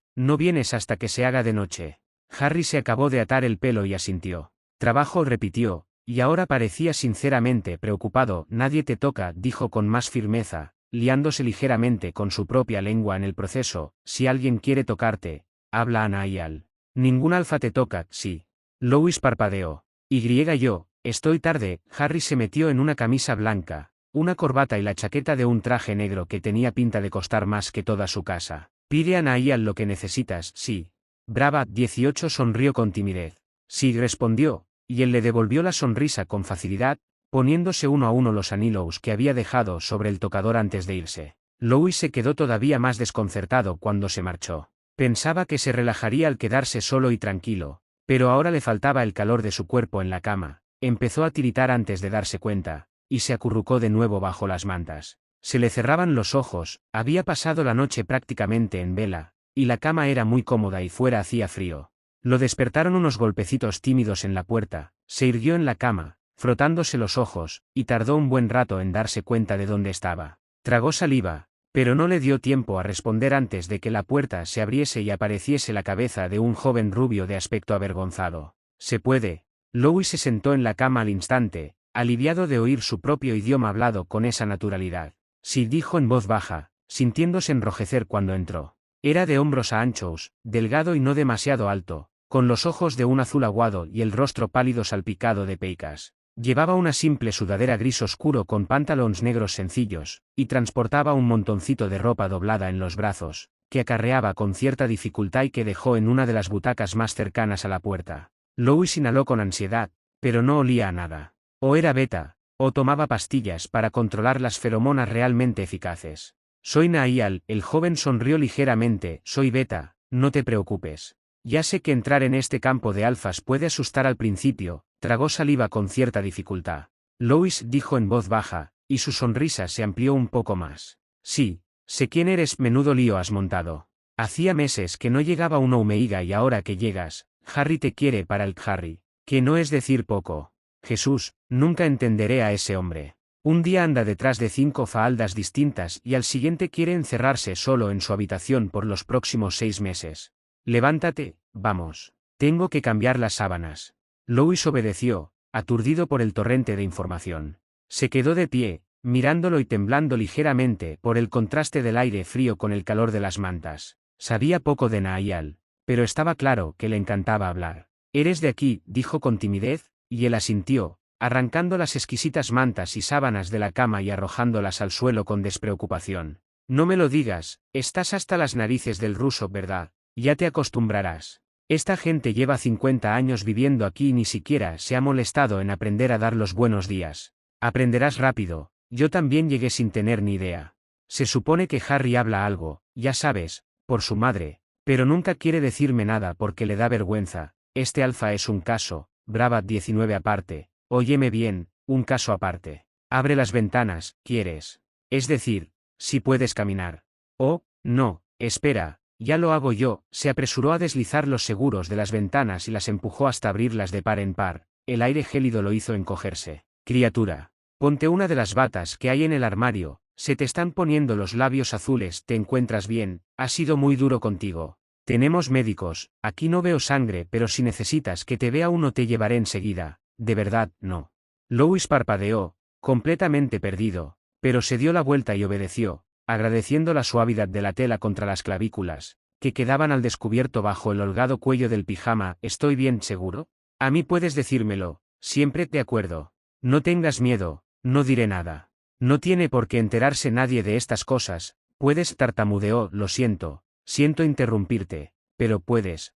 hasta que se haga de noche. Harry se acabó de atar el pelo y asintió. Trabajo, repitió, y ahora parecía sinceramente preocupado. Nadie te toca, dijo con más firmeza, liándose ligeramente con su propia lengua en el proceso. Si alguien quiere tocarte, habla a Nahíal. Ningún alfa te toca, sí. Louis parpadeó. Yo, estoy tarde. Harry se metió en una camisa blanca, una corbata y la chaqueta de un traje negro que tenía pinta de costar más que toda su casa. Pide a Nahíal lo que necesitas, sí. Brava, 18 sonrió con timidez. Sí, respondió, y él le devolvió la sonrisa con facilidad, poniéndose uno a uno los anillos que había dejado sobre el tocador antes de irse. Louis se quedó todavía más desconcertado cuando se marchó. Pensaba que se relajaría al quedarse solo y tranquilo, pero ahora le faltaba el calor de su cuerpo en la cama. Empezó a tiritar antes de darse cuenta, y se acurrucó de nuevo bajo las mantas. Se le cerraban los ojos, había pasado la noche prácticamente en vela, y la cama era muy cómoda y fuera hacía frío. Lo despertaron unos golpecitos tímidos en la puerta. Se irguió en la cama, frotándose los ojos, y tardó un buen rato en darse cuenta de dónde estaba. Tragó saliva, pero no le dio tiempo a responder antes de que la puerta se abriese y apareciese la cabeza de un joven rubio de aspecto avergonzado. ¿Se puede? Louis se sentó en la cama al instante, aliviado de oír su propio idioma hablado con esa naturalidad. Sí, dijo en voz baja, sintiéndose enrojecer cuando entró. Era de hombros anchos, delgado y no demasiado alto, con los ojos de un azul aguado y el rostro pálido salpicado de pecas. Llevaba una simple sudadera gris oscuro con pantalones negros sencillos, y transportaba un montoncito de ropa doblada en los brazos, que acarreaba con cierta dificultad y que dejó en una de las butacas más cercanas a la puerta. Louis inhaló con ansiedad, pero no olía a nada. O era Beta, o tomaba pastillas para controlar las feromonas realmente eficaces. Soy Nahíal, el joven sonrió ligeramente. Soy Beta, no te preocupes. Ya sé que entrar en este campo de alfas puede asustar al principio. Tragó saliva con cierta dificultad. Louis dijo en voz baja, y su sonrisa se amplió un poco más. Sí, sé quién eres. Menudo lío has montado. Hacía meses que no llegaba una Omeiga y ahora que llegas, Harry te quiere para el Harry, que no es decir poco. Jesús, nunca entenderé a ese hombre. Un día anda detrás de 5 faldas distintas y al siguiente quiere encerrarse solo en su habitación por los próximos 6 meses. Levántate, vamos. Tengo que cambiar las sábanas. Louis obedeció, aturdido por el torrente de información. Se quedó de pie, mirándolo y temblando ligeramente por el contraste del aire frío con el calor de las mantas. Sabía poco de Nahíal, pero estaba claro que le encantaba hablar. «¿Eres de aquí?», dijo con timidez, y él asintió, arrancando las exquisitas mantas y sábanas de la cama y arrojándolas al suelo con despreocupación. «No me lo digas, estás hasta las narices del ruso, ¿verdad? Ya te acostumbrarás. Esta gente lleva 50 años viviendo aquí y ni siquiera se ha molestado en aprender a dar los buenos días. Aprenderás rápido. Yo también llegué sin tener ni idea. Se supone que Harry habla algo, ya sabes, por su madre, pero nunca quiere decirme nada porque le da vergüenza. Este alfa es un caso, Brava 19 aparte. Óyeme bien, un caso aparte. Abre las ventanas, ¿quieres? Es decir, si puedes caminar. Oh, no, espera. Ya lo hago yo. Se apresuró a deslizar los seguros de las ventanas y las empujó hasta abrirlas de par en par. El aire gélido lo hizo encogerse. Criatura, ponte una de las batas que hay en el armario. Se te están poniendo los labios azules. ¿Te encuentras bien? Ha sido muy duro contigo. Tenemos médicos. Aquí no veo sangre, pero si necesitas que te vea uno te llevaré enseguida. De verdad, no. Louis parpadeó, completamente perdido, pero se dio la vuelta y obedeció, agradeciendo la suavidad de la tela contra las clavículas, que quedaban al descubierto bajo el holgado cuello del pijama. ¿Estoy bien, seguro? A mí puedes decírmelo, siempre de acuerdo. No tengas miedo, no diré nada. No tiene por qué enterarse nadie de estas cosas. Puedes, tartamudeó. Lo siento, siento interrumpirte, pero puedes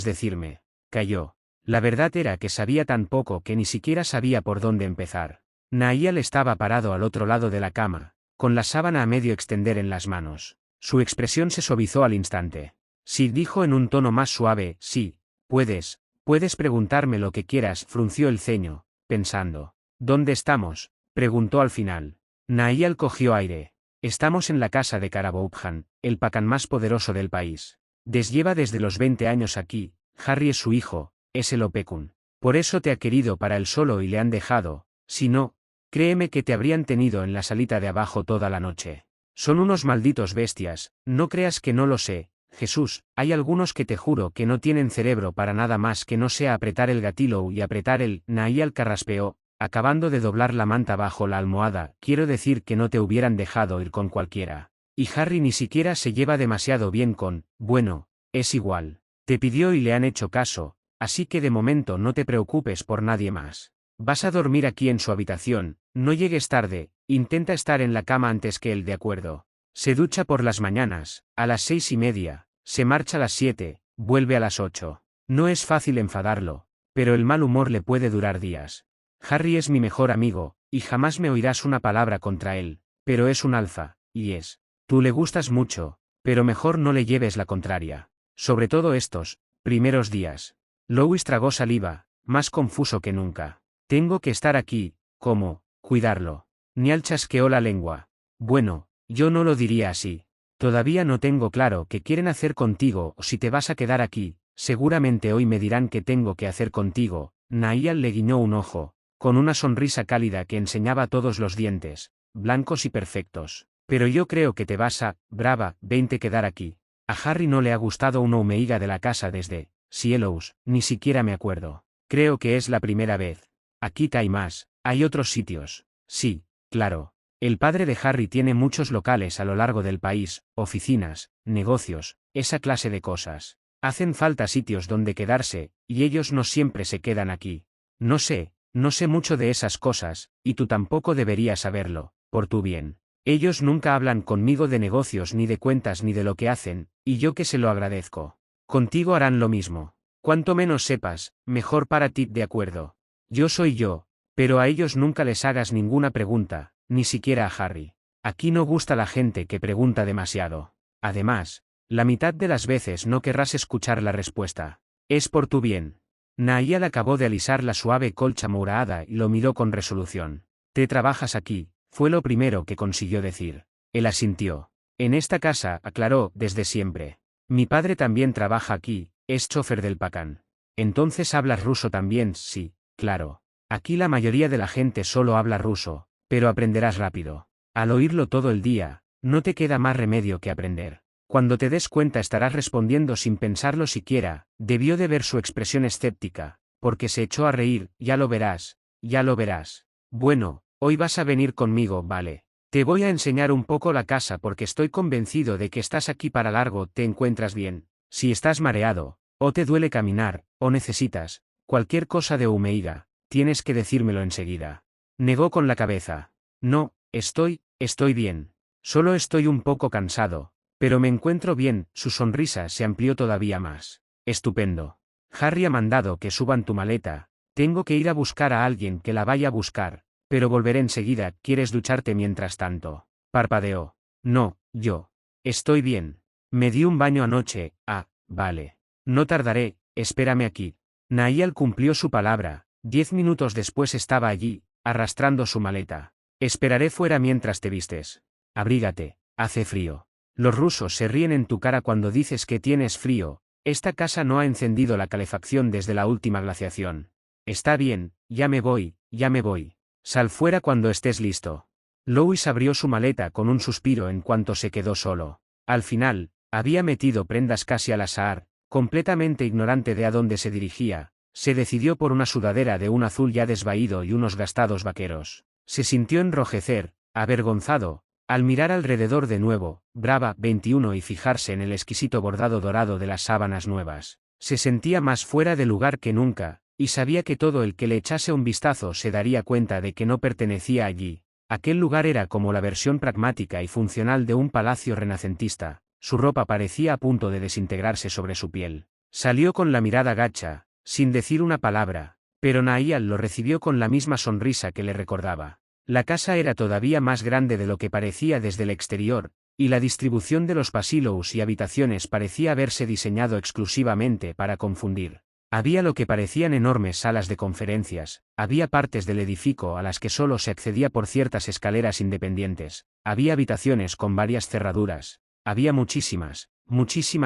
decirme. calló. La verdad era que sabía tan poco que ni siquiera sabía por dónde empezar. Nahal estaba parado al otro lado de la cama, con la sábana a medio extender en las manos. Su expresión se suavizó al instante. Sí, dijo en un tono más suave, sí, puedes preguntarme lo que quieras, frunció el ceño, pensando. ¿Dónde estamos?, preguntó al final. Nahal cogió aire. Estamos en la casa de Karaboudjan, el pacán más poderoso del país. Lleva desde los 20 años aquí, Harry es su hijo, es el Opekun. Por eso te ha querido para él solo y le han dejado, si no, créeme que te habrían tenido en la salita de abajo toda la noche. Son unos malditos bestias, no creas que no lo sé, Jesús, hay algunos que te juro que no tienen cerebro para nada más que no sea apretar el gatillo y apretar el. Nahal carraspeó, acabando de doblar la manta bajo la almohada. Quiero decir que no te hubieran dejado ir con cualquiera. Y Harry ni siquiera se lleva demasiado bien con, bueno, es igual. Te pidió y le han hecho caso, así que de momento no te preocupes por nadie más. Vas a dormir aquí en su habitación, no llegues tarde, intenta estar en la cama antes que él, de acuerdo. Se ducha por las mañanas, a las 6:30, se marcha a las 7, vuelve a las 8. No es fácil enfadarlo, pero el mal humor le puede durar días. Harry es mi mejor amigo, y jamás me oirás una palabra contra él, pero es un alfa, y es. Tú le gustas mucho, pero mejor no le lleves la contraria. Sobre todo estos primeros días. Louis tragó saliva, más confuso que nunca. Tengo que estar aquí, ¿cómo? Cuidarlo. Niall chasqueó la lengua. Bueno, yo no lo diría así. Todavía no tengo claro qué quieren hacer contigo o si te vas a quedar aquí. Seguramente hoy me dirán qué tengo que hacer contigo. Nahal le guiñó un ojo, con una sonrisa cálida que enseñaba todos los dientes, blancos y perfectos. Pero yo creo que te vas a, brava, vente quedar aquí. A Harry no le ha gustado una humeiga de la casa desde Cielos, ni siquiera me acuerdo. Creo que es la primera vez. Aquí hay más, hay otros sitios. Sí, claro. El padre de Harry tiene muchos locales a lo largo del país, oficinas, negocios, esa clase de cosas. Hacen falta sitios donde quedarse, y ellos no siempre se quedan aquí. No sé mucho de esas cosas, y tú tampoco deberías saberlo, por tu bien. Ellos nunca hablan conmigo de negocios ni de cuentas ni de lo que hacen, y yo que se lo agradezco. Contigo harán lo mismo. Cuanto menos sepas, mejor para ti, de acuerdo. Yo soy yo, pero a ellos nunca les hagas ninguna pregunta, ni siquiera a Harry. Aquí no gusta la gente que pregunta demasiado. Además, la mitad de las veces no querrás escuchar la respuesta. Es por tu bien. Nahal acabó de alisar la suave colcha morada y lo miró con resolución. Te trabajas aquí, fue lo primero que consiguió decir. Él asintió. En esta casa, aclaró, desde siempre. Mi padre también trabaja aquí, es chofer del pacán. Entonces hablas ruso también, sí, claro. Aquí la mayoría de la gente solo habla ruso, pero aprenderás rápido. Al oírlo todo el día, no te queda más remedio que aprender. Cuando te des cuenta estarás respondiendo sin pensarlo siquiera. Debió de ver su expresión escéptica, porque se echó a reír. Ya lo verás, ya lo verás. Bueno, hoy vas a venir conmigo, vale. Te voy a enseñar un poco la casa porque estoy convencido de que estás aquí para largo. ¿Te encuentras bien? Si estás mareado, o te duele caminar, o necesitas cualquier cosa de humeiga, tienes que decírmelo enseguida. Negó con la cabeza. No, estoy bien. Solo estoy un poco cansado, pero me encuentro bien. Su sonrisa se amplió todavía más. Estupendo. Harry ha mandado que suban tu maleta. Tengo que ir a buscar a alguien que la vaya a buscar, pero volveré enseguida. ¿Quieres ducharte mientras tanto? Parpadeó. No, yo. Estoy bien. Me di un baño anoche. Ah, vale. No tardaré, espérame aquí. Nahal cumplió su palabra. 10 minutos después estaba allí, arrastrando su maleta. Esperaré fuera mientras te vistes. Abrígate, hace frío. Los rusos se ríen en tu cara cuando dices que tienes frío. Esta casa no ha encendido la calefacción desde la última glaciación. Está bien, ya me voy. Sal fuera cuando estés listo. Louis abrió su maleta con un suspiro en cuanto se quedó solo. Al final, había metido prendas casi al azar, completamente ignorante de a dónde se dirigía. Se decidió por una sudadera de un azul ya desvaído y unos gastados vaqueros. Se sintió enrojecer, avergonzado, al mirar alrededor de nuevo, Brava 21 y fijarse en el exquisito bordado dorado de las sábanas nuevas. Se sentía más fuera de lugar que nunca, y sabía que todo el que le echase un vistazo se daría cuenta de que no pertenecía allí. Aquel lugar era como la versión pragmática y funcional de un palacio renacentista. Su ropa parecía a punto de desintegrarse sobre su piel. Salió con la mirada gacha, sin decir una palabra, pero Nahíal lo recibió con la misma sonrisa que le recordaba. La casa era todavía más grande de lo que parecía desde el exterior, y la distribución de los pasillos y habitaciones parecía haberse diseñado exclusivamente para confundir. Había lo que parecían enormes salas de conferencias, había partes del edificio a las que solo se accedía por ciertas escaleras independientes, había habitaciones con varias cerraduras, había muchísimas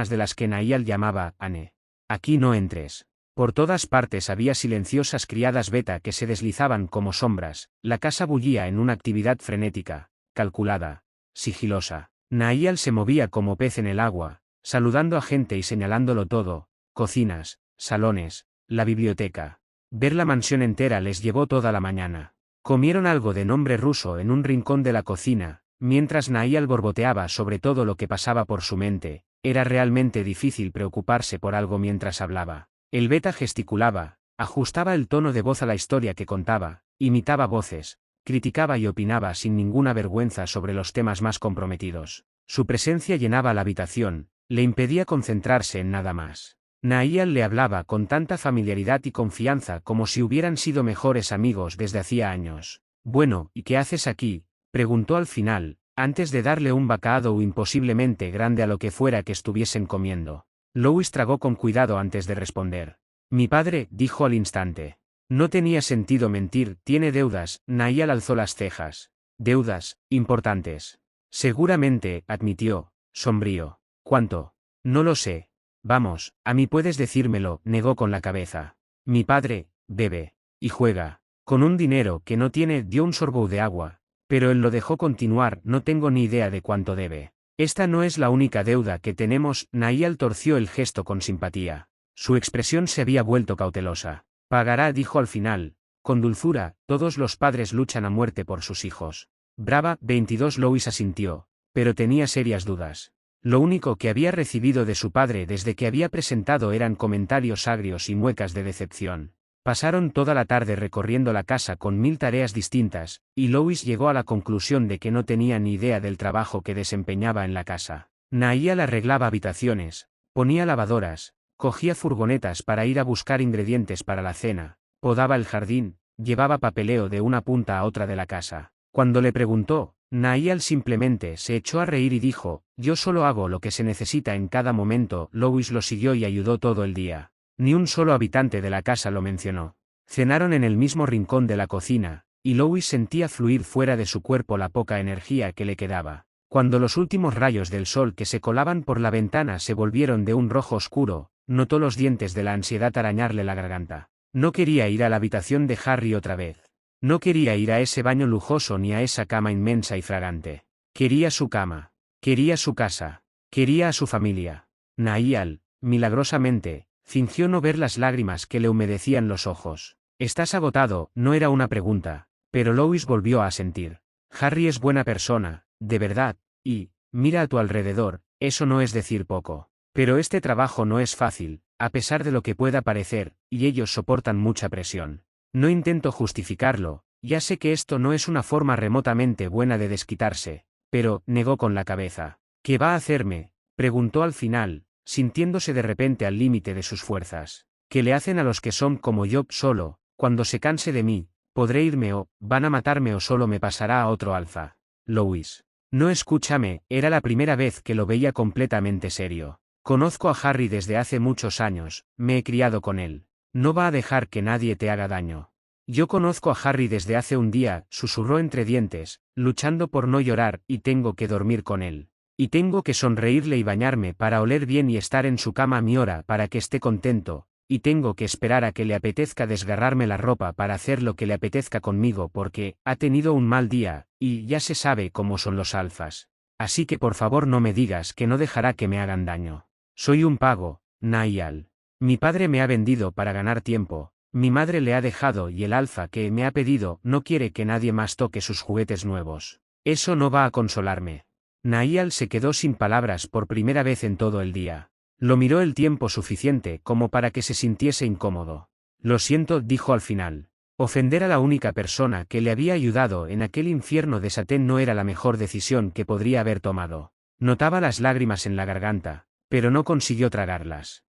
de las que Nahíal llamaba Ane. Aquí no entres. Por todas partes había silenciosas criadas beta que se deslizaban como sombras, la casa bullía en una actividad frenética, calculada, sigilosa. Nahíal se movía como pez en el agua, saludando a gente y señalándolo todo, cocinas, salones, la biblioteca. Ver la mansión entera les llevó toda la mañana. Comieron algo de nombre ruso en un rincón de la cocina, mientras Nahíal borboteaba sobre todo lo que pasaba por su mente. Era realmente difícil preocuparse por algo mientras hablaba. El beta gesticulaba, ajustaba el tono de voz a la historia que contaba, imitaba voces, criticaba y opinaba sin ninguna vergüenza sobre los temas más comprometidos. Su presencia llenaba la habitación, le impedía concentrarse en nada más. Nahíal le hablaba con tanta familiaridad y confianza como si hubieran sido mejores amigos desde hacía años. «Bueno, ¿y qué haces aquí?», preguntó al final, antes de darle un bocado imposiblemente grande a lo que fuera que estuviesen comiendo. Louis tragó con cuidado antes de responder. «Mi padre», dijo al instante. No tenía sentido mentir, tiene deudas. Nahíal alzó las cejas. «Deudas, importantes». «Seguramente», admitió, sombrío. «¿Cuánto?» «No lo sé». «Vamos, a mí puedes decírmelo», negó con la cabeza. «Mi padre, bebe. Y juega. Con un dinero que no tiene», dio un sorbo de agua. Pero él lo dejó continuar. «No tengo ni idea de cuánto debe». «Esta no es la única deuda que tenemos». Nahíal torció el gesto con simpatía. Su expresión se había vuelto cautelosa. «Pagará», dijo al final, con dulzura. «Todos los padres luchan a muerte por sus hijos». «Brava». 22. Louis asintió, pero tenía serias dudas. Lo único que había recibido de su padre desde que había presentado eran comentarios agrios y muecas de decepción. Pasaron toda la tarde recorriendo la casa con 1000 tareas distintas, y Louis llegó a la conclusión de que no tenía ni idea del trabajo que desempeñaba en la casa. Nahíal arreglaba habitaciones, ponía lavadoras, cogía furgonetas para ir a buscar ingredientes para la cena, podaba el jardín, llevaba papeleo de una punta a otra de la casa. Cuando le preguntó, Nahíal simplemente se echó a reír y dijo: «Yo solo hago lo que se necesita en cada momento». Louis lo siguió y ayudó todo el día. Ni un solo habitante de la casa lo mencionó. Cenaron en el mismo rincón de la cocina, y Louis sentía fluir fuera de su cuerpo la poca energía que le quedaba. Cuando los últimos rayos del sol que se colaban por la ventana se volvieron de un rojo oscuro, notó los dientes de la ansiedad arañarle la garganta. No quería ir a la habitación de Harry otra vez. No quería ir a ese baño lujoso ni a esa cama inmensa y fragante. Quería su cama. Quería su casa. Quería a su familia. Nahíal, milagrosamente, fingió no ver las lágrimas que le humedecían los ojos. «¿Estás agotado?», no era una pregunta, pero Louis volvió a asentir. «Harry es buena persona, de verdad, y, mira a tu alrededor, eso no es decir poco. Pero este trabajo no es fácil, a pesar de lo que pueda parecer, y ellos soportan mucha presión. No intento justificarlo, ya sé que esto no es una forma remotamente buena de desquitarse, pero», negó con la cabeza. «¿Qué va a hacerme?», preguntó al final, sintiéndose de repente al límite de sus fuerzas. «¿Qué le hacen a los que son como yo? Solo, cuando se canse de mí, podré irme o van a matarme o solo me pasará a otro alfa». «Louis. No, escúchame», era la primera vez que lo veía completamente serio. «Conozco a Harry desde hace muchos años, me he criado con él. No va a dejar que nadie te haga daño». «Yo conozco a Harry desde hace un día», susurró entre dientes, luchando por no llorar, «y tengo que dormir con él. Y tengo que sonreírle y bañarme para oler bien y estar en su cama a mi hora para que esté contento, y tengo que esperar a que le apetezca desgarrarme la ropa para hacer lo que le apetezca conmigo porque ha tenido un mal día, y ya se sabe cómo son los alfas. Así que por favor no me digas que no dejará que me hagan daño. Soy un pago, Nahíal. Mi padre me ha vendido para ganar tiempo, mi madre le ha dejado y el alfa que me ha pedido no quiere que nadie más toque sus juguetes nuevos. Eso no va a consolarme». Nahíal se quedó sin palabras por primera vez en todo el día. Lo miró el tiempo suficiente como para que se sintiese incómodo. «Lo siento», dijo al final. Ofender a la única persona que le había ayudado en aquel infierno de Satén no era la mejor decisión que podría haber tomado. Notaba las lágrimas en la garganta, pero no consiguió tragarlas.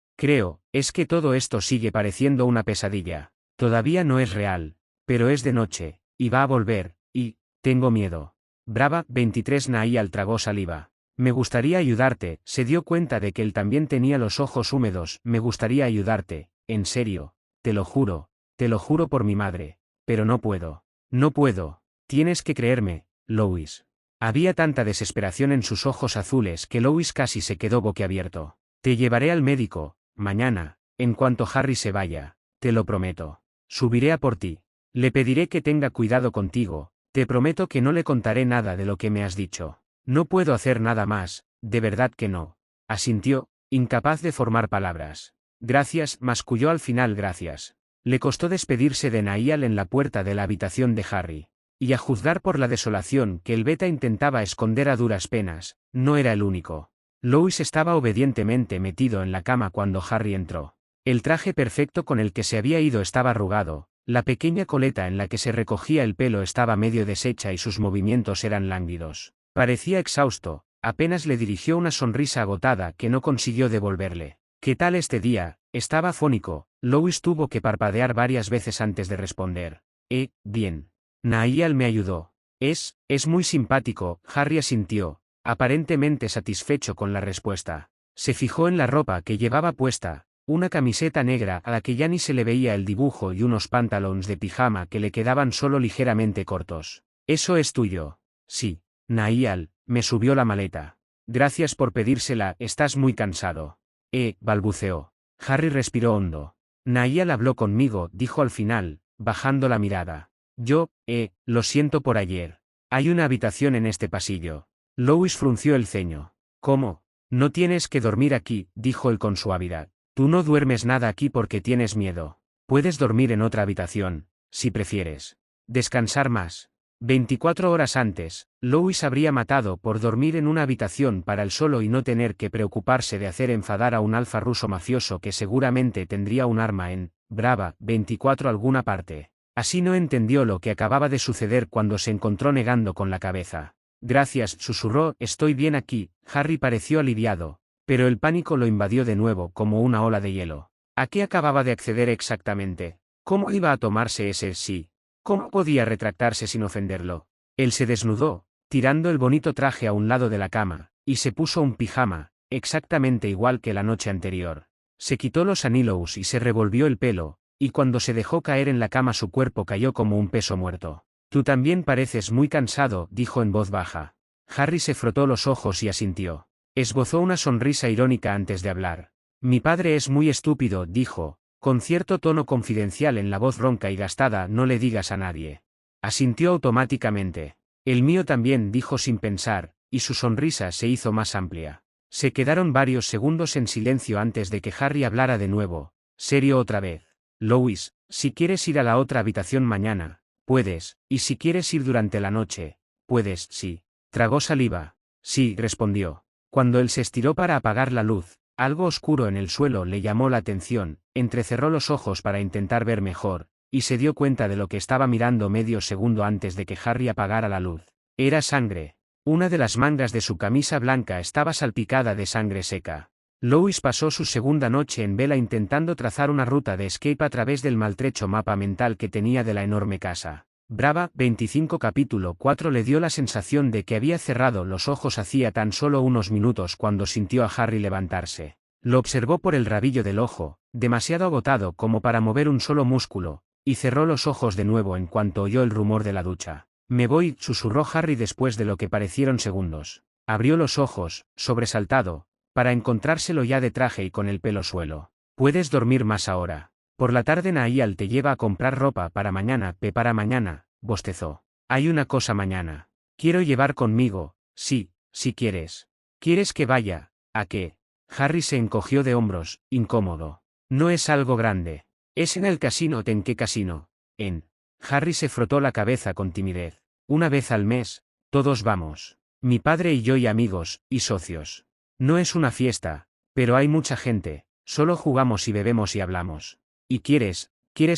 Es que todo esto sigue pareciendo una pesadilla. Todavía no es real, pero es de noche, y va a volver, y, tengo miedo. Brava, 23 Nahal tragó saliva. Me gustaría ayudarte, se dio cuenta de que él también tenía los ojos húmedos, me gustaría ayudarte, en serio, te lo juro por mi madre, pero no puedo. No puedo, tienes que creerme, Louis. Había tanta desesperación en sus ojos azules que Louis casi se quedó boquiabierto. Te llevaré al médico, mañana, en cuanto Harry se vaya, te lo prometo. Subiré a por ti. Le pediré que tenga cuidado contigo, te prometo que no le contaré nada de lo que me has dicho. No puedo hacer nada más, de verdad que no. Asintió, incapaz de formar palabras. Gracias, masculló al final gracias. Le costó despedirse de Nahal en la puerta de la habitación de Harry. Y a juzgar por la desolación que el beta intentaba esconder a duras penas, no era el único. Louis estaba obedientemente metido en la cama cuando Harry entró. El traje perfecto con el que se había ido estaba arrugado, la pequeña coleta en la que se recogía el pelo estaba medio deshecha y sus movimientos eran lánguidos. Parecía exhausto, apenas le dirigió una sonrisa agotada que no consiguió devolverle. ¿Qué tal este día? Estaba afónico, Louis tuvo que parpadear varias veces antes de responder. Bien. Nahal me ayudó. Es muy simpático, Harry asintió, aparentemente satisfecho con la respuesta. Se fijó en la ropa que llevaba puesta, una camiseta negra a la que ya ni se le veía el dibujo y unos pantalones de pijama que le quedaban solo ligeramente cortos. ¿Eso es tuyo? Sí. Nahal, me subió la maleta. Gracias por pedírsela, estás muy cansado. Balbuceó. Harry respiró hondo. Nahal habló conmigo, dijo al final, bajando la mirada. Lo siento por ayer. Hay una habitación en este pasillo. Louis frunció el ceño. ¿Cómo? No tienes que dormir aquí, dijo él con suavidad. Tú no duermes nada aquí porque tienes miedo. Puedes dormir en otra habitación, si prefieres. Descansar más. 24 horas antes, Louis habría matado por dormir en una habitación para él solo y no tener que preocuparse de hacer enfadar a un alfa ruso mafioso que seguramente tendría un arma en, Brava, 24 alguna parte. Así no entendió lo que acababa de suceder cuando se encontró negando con la cabeza. Gracias, susurró, estoy bien aquí. Harry pareció aliviado, pero el pánico lo invadió de nuevo como una ola de hielo. ¿A qué acababa de acceder exactamente? ¿Cómo iba a tomarse ese sí? ¿Cómo podía retractarse sin ofenderlo? Él se desnudó, tirando el bonito traje a un lado de la cama, y se puso un pijama, exactamente igual que la noche anterior. Se quitó los anillos y se revolvió el pelo, y cuando se dejó caer en la cama su cuerpo cayó como un peso muerto. Tú también pareces muy cansado, dijo en voz baja. Harry se frotó los ojos y asintió. Esbozó una sonrisa irónica antes de hablar. Mi padre es muy estúpido, dijo, con cierto tono confidencial en la voz ronca y gastada, no le digas a nadie. Asintió automáticamente. El mío también, dijo sin pensar, y su sonrisa se hizo más amplia. Se quedaron varios segundos en silencio antes de que Harry hablara de nuevo, serio otra vez. Louis, si quieres ir a la otra habitación mañana, puedes, y si quieres ir durante la noche, puedes, sí. Tragó saliva. Sí, respondió. Cuando él se estiró para apagar la luz, algo oscuro en el suelo le llamó la atención, entrecerró los ojos para intentar ver mejor, y se dio cuenta de lo que estaba mirando medio segundo antes de que Harry apagara la luz. Era sangre. Una de las mangas de su camisa blanca estaba salpicada de sangre seca. Louis pasó su segunda noche en vela intentando trazar una ruta de escape a través del maltrecho mapa mental que tenía de la enorme casa. Brava, 25 capítulo 4 le dio la sensación de que había cerrado los ojos hacía tan solo unos minutos cuando sintió a Harry levantarse. Lo observó por el rabillo del ojo, demasiado agotado como para mover un solo músculo, y cerró los ojos de nuevo en cuanto oyó el rumor de la ducha. Me voy, susurró Harry después de lo que parecieron segundos. Abrió los ojos, sobresaltado, para encontrárselo ya de traje y con el pelo suelo. Puedes dormir más ahora. Por la tarde Nahal te lleva a comprar ropa para mañana, para mañana, bostezó. Hay una cosa mañana. Quiero llevar conmigo, sí, si quieres. ¿Quieres que vaya? ¿A qué? Harry se encogió de hombros, incómodo. No es algo grande. Es en el casino. ¿En qué casino? En. Harry se frotó la cabeza con timidez. Una vez al mes, todos vamos. Mi padre y yo y amigos, y socios. No es una fiesta, pero hay mucha gente, solo jugamos y bebemos y hablamos. ¿Y quieres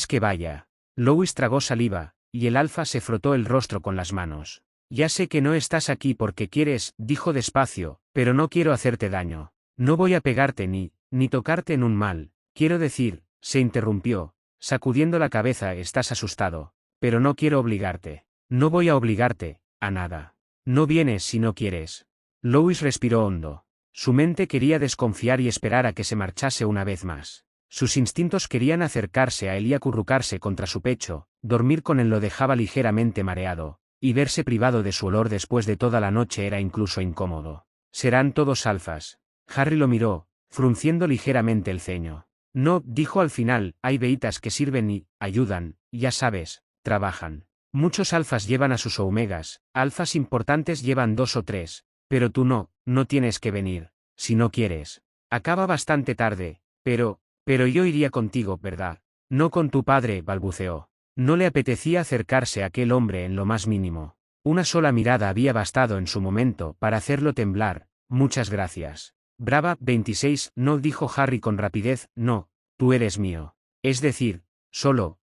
que vaya? Louis tragó saliva, y el alfa se frotó el rostro con las manos. Ya sé que no estás aquí porque quieres, dijo despacio, pero no quiero hacerte daño. No voy a pegarte ni ni tocarte en un mal, quiero decir, se interrumpió, sacudiendo la cabeza. Estás asustado, pero no quiero obligarte. No voy a obligarte a nada. No vienes si no quieres. Lois respiró hondo. Su mente quería desconfiar y esperar a que se marchase una vez más. Sus instintos querían acercarse a él y acurrucarse contra su pecho. Dormir con él lo dejaba ligeramente mareado, y verse privado de su olor después de toda la noche era incluso incómodo. Serán todos alfas. Harry lo miró, frunciendo ligeramente el ceño. No, dijo al final, hay veitas que sirven y ayudan, ya sabes, trabajan. Muchos alfas llevan a sus omegas, alfas importantes llevan 2 o 3, pero tú no tienes que venir, si no quieres. Acaba bastante tarde, pero yo iría contigo, ¿verdad? No con tu padre, balbuceó. No le apetecía acercarse a aquel hombre en lo más mínimo. Una sola mirada había bastado en su momento para hacerlo temblar. Muchas gracias. Brava, 26, no, dijo Harry con rapidez, no, tú eres mío. Es decir, solo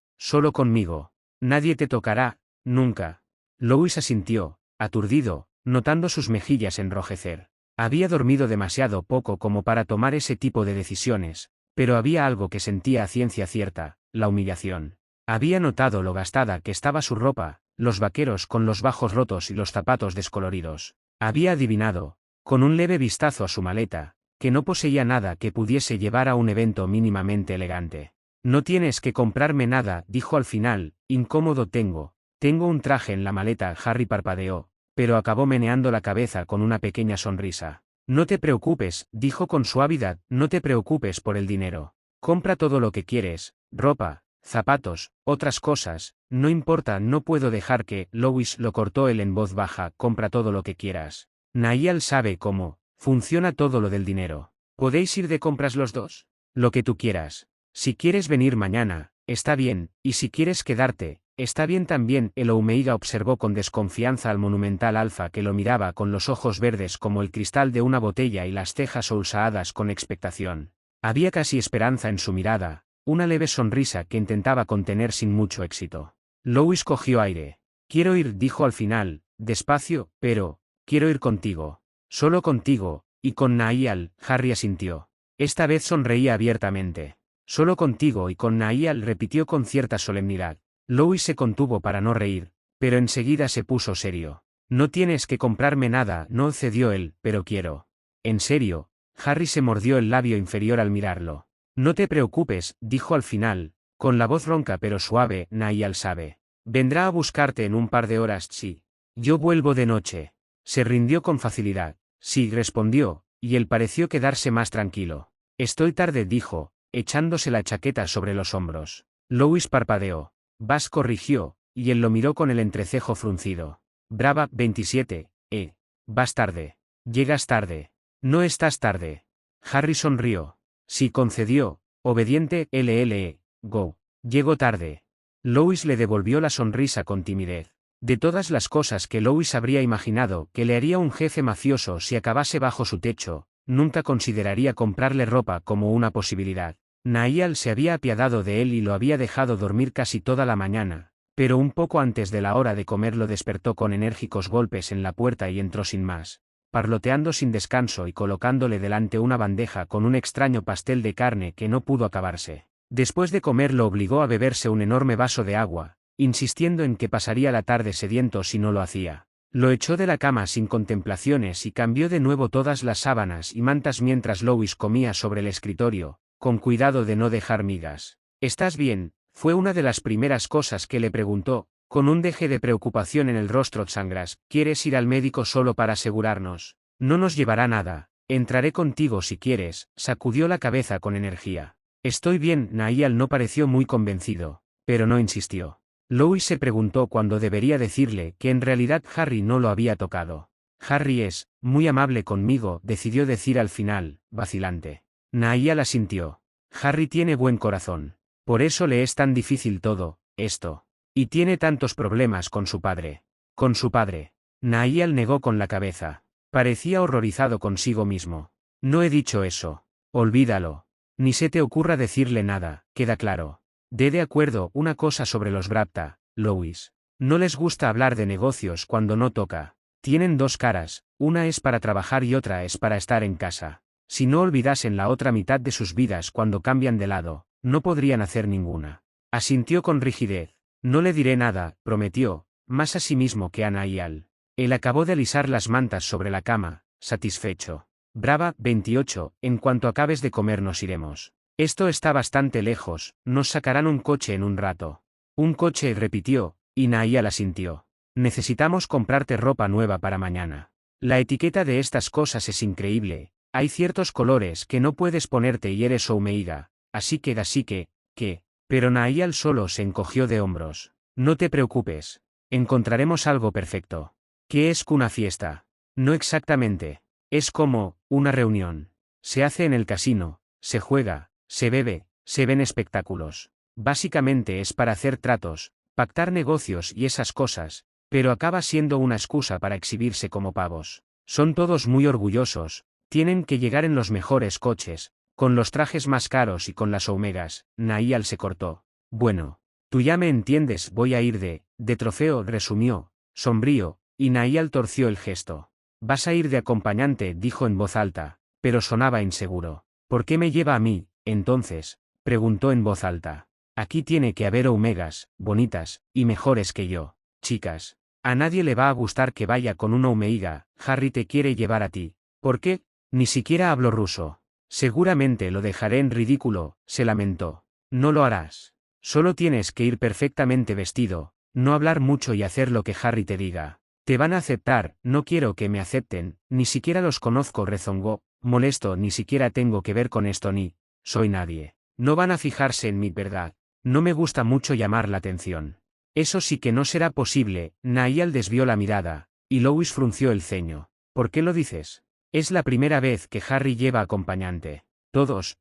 conmigo. Nadie te tocará, nunca. Lois asintió, aturdido, notando sus mejillas enrojecer. Había dormido demasiado poco como para tomar ese tipo de decisiones, pero había algo que sentía a ciencia cierta, la humillación. Había notado lo gastada que estaba su ropa, los vaqueros con los bajos rotos y los zapatos descoloridos. Había adivinado, con un leve vistazo a su maleta, que no poseía nada que pudiese llevar a un evento mínimamente elegante. No tienes que comprarme nada, dijo al final, incómodo. Tengo un traje en la maleta. Harry parpadeó, pero acabó meneando la cabeza con una pequeña sonrisa. No te preocupes, dijo con suavidad, no te preocupes por el dinero. Compra todo lo que quieres, ropa, zapatos, otras cosas, no importa. No puedo dejar que, Lois lo cortó él en voz baja, compra todo lo que quieras. Niall sabe cómo funciona todo lo del dinero. ¿Podéis ir de compras los dos? Lo que tú quieras. Si quieres venir mañana, está bien, y si quieres quedarte, está bien también. El Omeiga observó con desconfianza al monumental alfa que lo miraba con los ojos verdes como el cristal de una botella y las cejas solsadas con expectación. Había casi esperanza en su mirada, una leve sonrisa que intentaba contener sin mucho éxito. Lois cogió aire. Quiero ir, dijo al final, despacio, pero quiero ir contigo. Solo contigo, y con Niall. Harry asintió. Esta vez sonreía abiertamente. Solo contigo y con Niall, repitió con cierta solemnidad. Lois se contuvo para no reír, pero enseguida se puso serio. No tienes que comprarme nada, no, cedió él, pero quiero. ¿En serio? Harry se mordió el labio inferior al mirarlo. No te preocupes, dijo al final, con la voz ronca pero suave. Niall sabe. Vendrá a buscarte en un par de horas. Sí. Yo vuelvo de noche. Se rindió con facilidad. Sí, respondió, y él pareció quedarse más tranquilo. Estoy tarde, dijo, echándose la chaqueta sobre los hombros. Lois parpadeó. Vas, corrigió, y él lo miró con el entrecejo fruncido. Brava, 27, vas tarde. Llegas tarde. No estás tarde. Harry sonrió. Sí, concedió, obediente. Go. Llego tarde. Lois le devolvió la sonrisa con timidez. De todas las cosas que Lois habría imaginado que le haría un jefe mafioso si acabase bajo su techo, nunca consideraría comprarle ropa como una posibilidad. Niall se había apiadado de él y lo había dejado dormir casi toda la mañana, pero un poco antes de la hora de comer lo despertó con enérgicos golpes en la puerta y entró sin más, parloteando sin descanso y colocándole delante una bandeja con un extraño pastel de carne que no pudo acabarse. Después de comer lo obligó a beberse un enorme vaso de agua, insistiendo en que pasaría la tarde sediento si no lo hacía. Lo echó de la cama sin contemplaciones y cambió de nuevo todas las sábanas y mantas mientras Lois comía sobre el escritorio, con cuidado de no dejar migas. ¿Estás bien? Fue una de las primeras cosas que le preguntó, con un deje de preocupación en el rostro. Sangras, ¿quieres ir al médico solo para asegurarnos? No nos llevará nada. Entraré contigo si quieres. Sacudió la cabeza con energía. Estoy bien. Niall no pareció muy convencido, pero no insistió. Lois se preguntó cuándo debería decirle que en realidad Harry no lo había tocado. Harry es muy amable conmigo, decidió decir al final, vacilante. Niall asintió. Harry tiene buen corazón. Por eso le es tan difícil todo esto. Y tiene tantos problemas con su padre. ¿Con su padre? Niall negó con la cabeza. Parecía horrorizado consigo mismo. No he dicho eso. Olvídalo. Ni se te ocurra decirle nada, queda claro. De acuerdo, una cosa sobre los Brapta, Lois. No les gusta hablar de negocios cuando no toca. Tienen dos caras, una es para trabajar y otra es para estar en casa. Si no olvidasen la otra mitad de sus vidas cuando cambian de lado, no podrían hacer ninguna. Asintió con rigidez. No le diré nada, prometió, más a sí mismo que a Nahal. Él acabó de alisar las mantas sobre la cama, satisfecho. Brava, 28, en cuanto acabes de comer nos iremos. Esto está bastante lejos, nos sacarán un coche en un rato. Un coche, repitió, y Nahal asintió. Necesitamos comprarte ropa nueva para mañana. La etiqueta de estas cosas es increíble, hay ciertos colores que no puedes ponerte y eres Omeiga, así que, pero Nahal solo se encogió de hombros. No te preocupes, encontraremos algo perfecto. ¿Qué es una fiesta? No exactamente. Es como una reunión. Se hace en el casino, se juega, se bebe, se ven espectáculos. Básicamente es para hacer tratos, pactar negocios y esas cosas, pero acaba siendo una excusa para exhibirse como pavos. Son todos muy orgullosos, tienen que llegar en los mejores coches, con los trajes más caros y con las omegas. Nahal se cortó. Bueno, tú ya me entiendes, voy a ir de trofeo, resumió, sombrío, y Nahal torció el gesto. Vas a ir de acompañante, dijo en voz alta, pero sonaba inseguro. ¿Por qué me lleva a mí, entonces? Preguntó en voz alta. Aquí tiene que haber omegas, bonitas, y mejores que yo, chicas. A nadie le va a gustar que vaya con una omeiga. Harry te quiere llevar a ti. ¿Por qué? Ni siquiera hablo ruso. Seguramente lo dejaré en ridículo, se lamentó. No lo harás. Solo tienes que ir perfectamente vestido, no hablar mucho y hacer lo que Harry te diga. Te van a aceptar, no quiero que me acepten, ni siquiera los conozco, rezongó, molesto, ni siquiera tengo que ver con esto ni, soy nadie. No van a fijarse en mí, ¿verdad? No me gusta mucho llamar la atención. Eso sí que no será posible. Nahal desvió la mirada, y Louis frunció el ceño. ¿Por qué lo dices? Es la primera vez que Harry lleva acompañante. Todos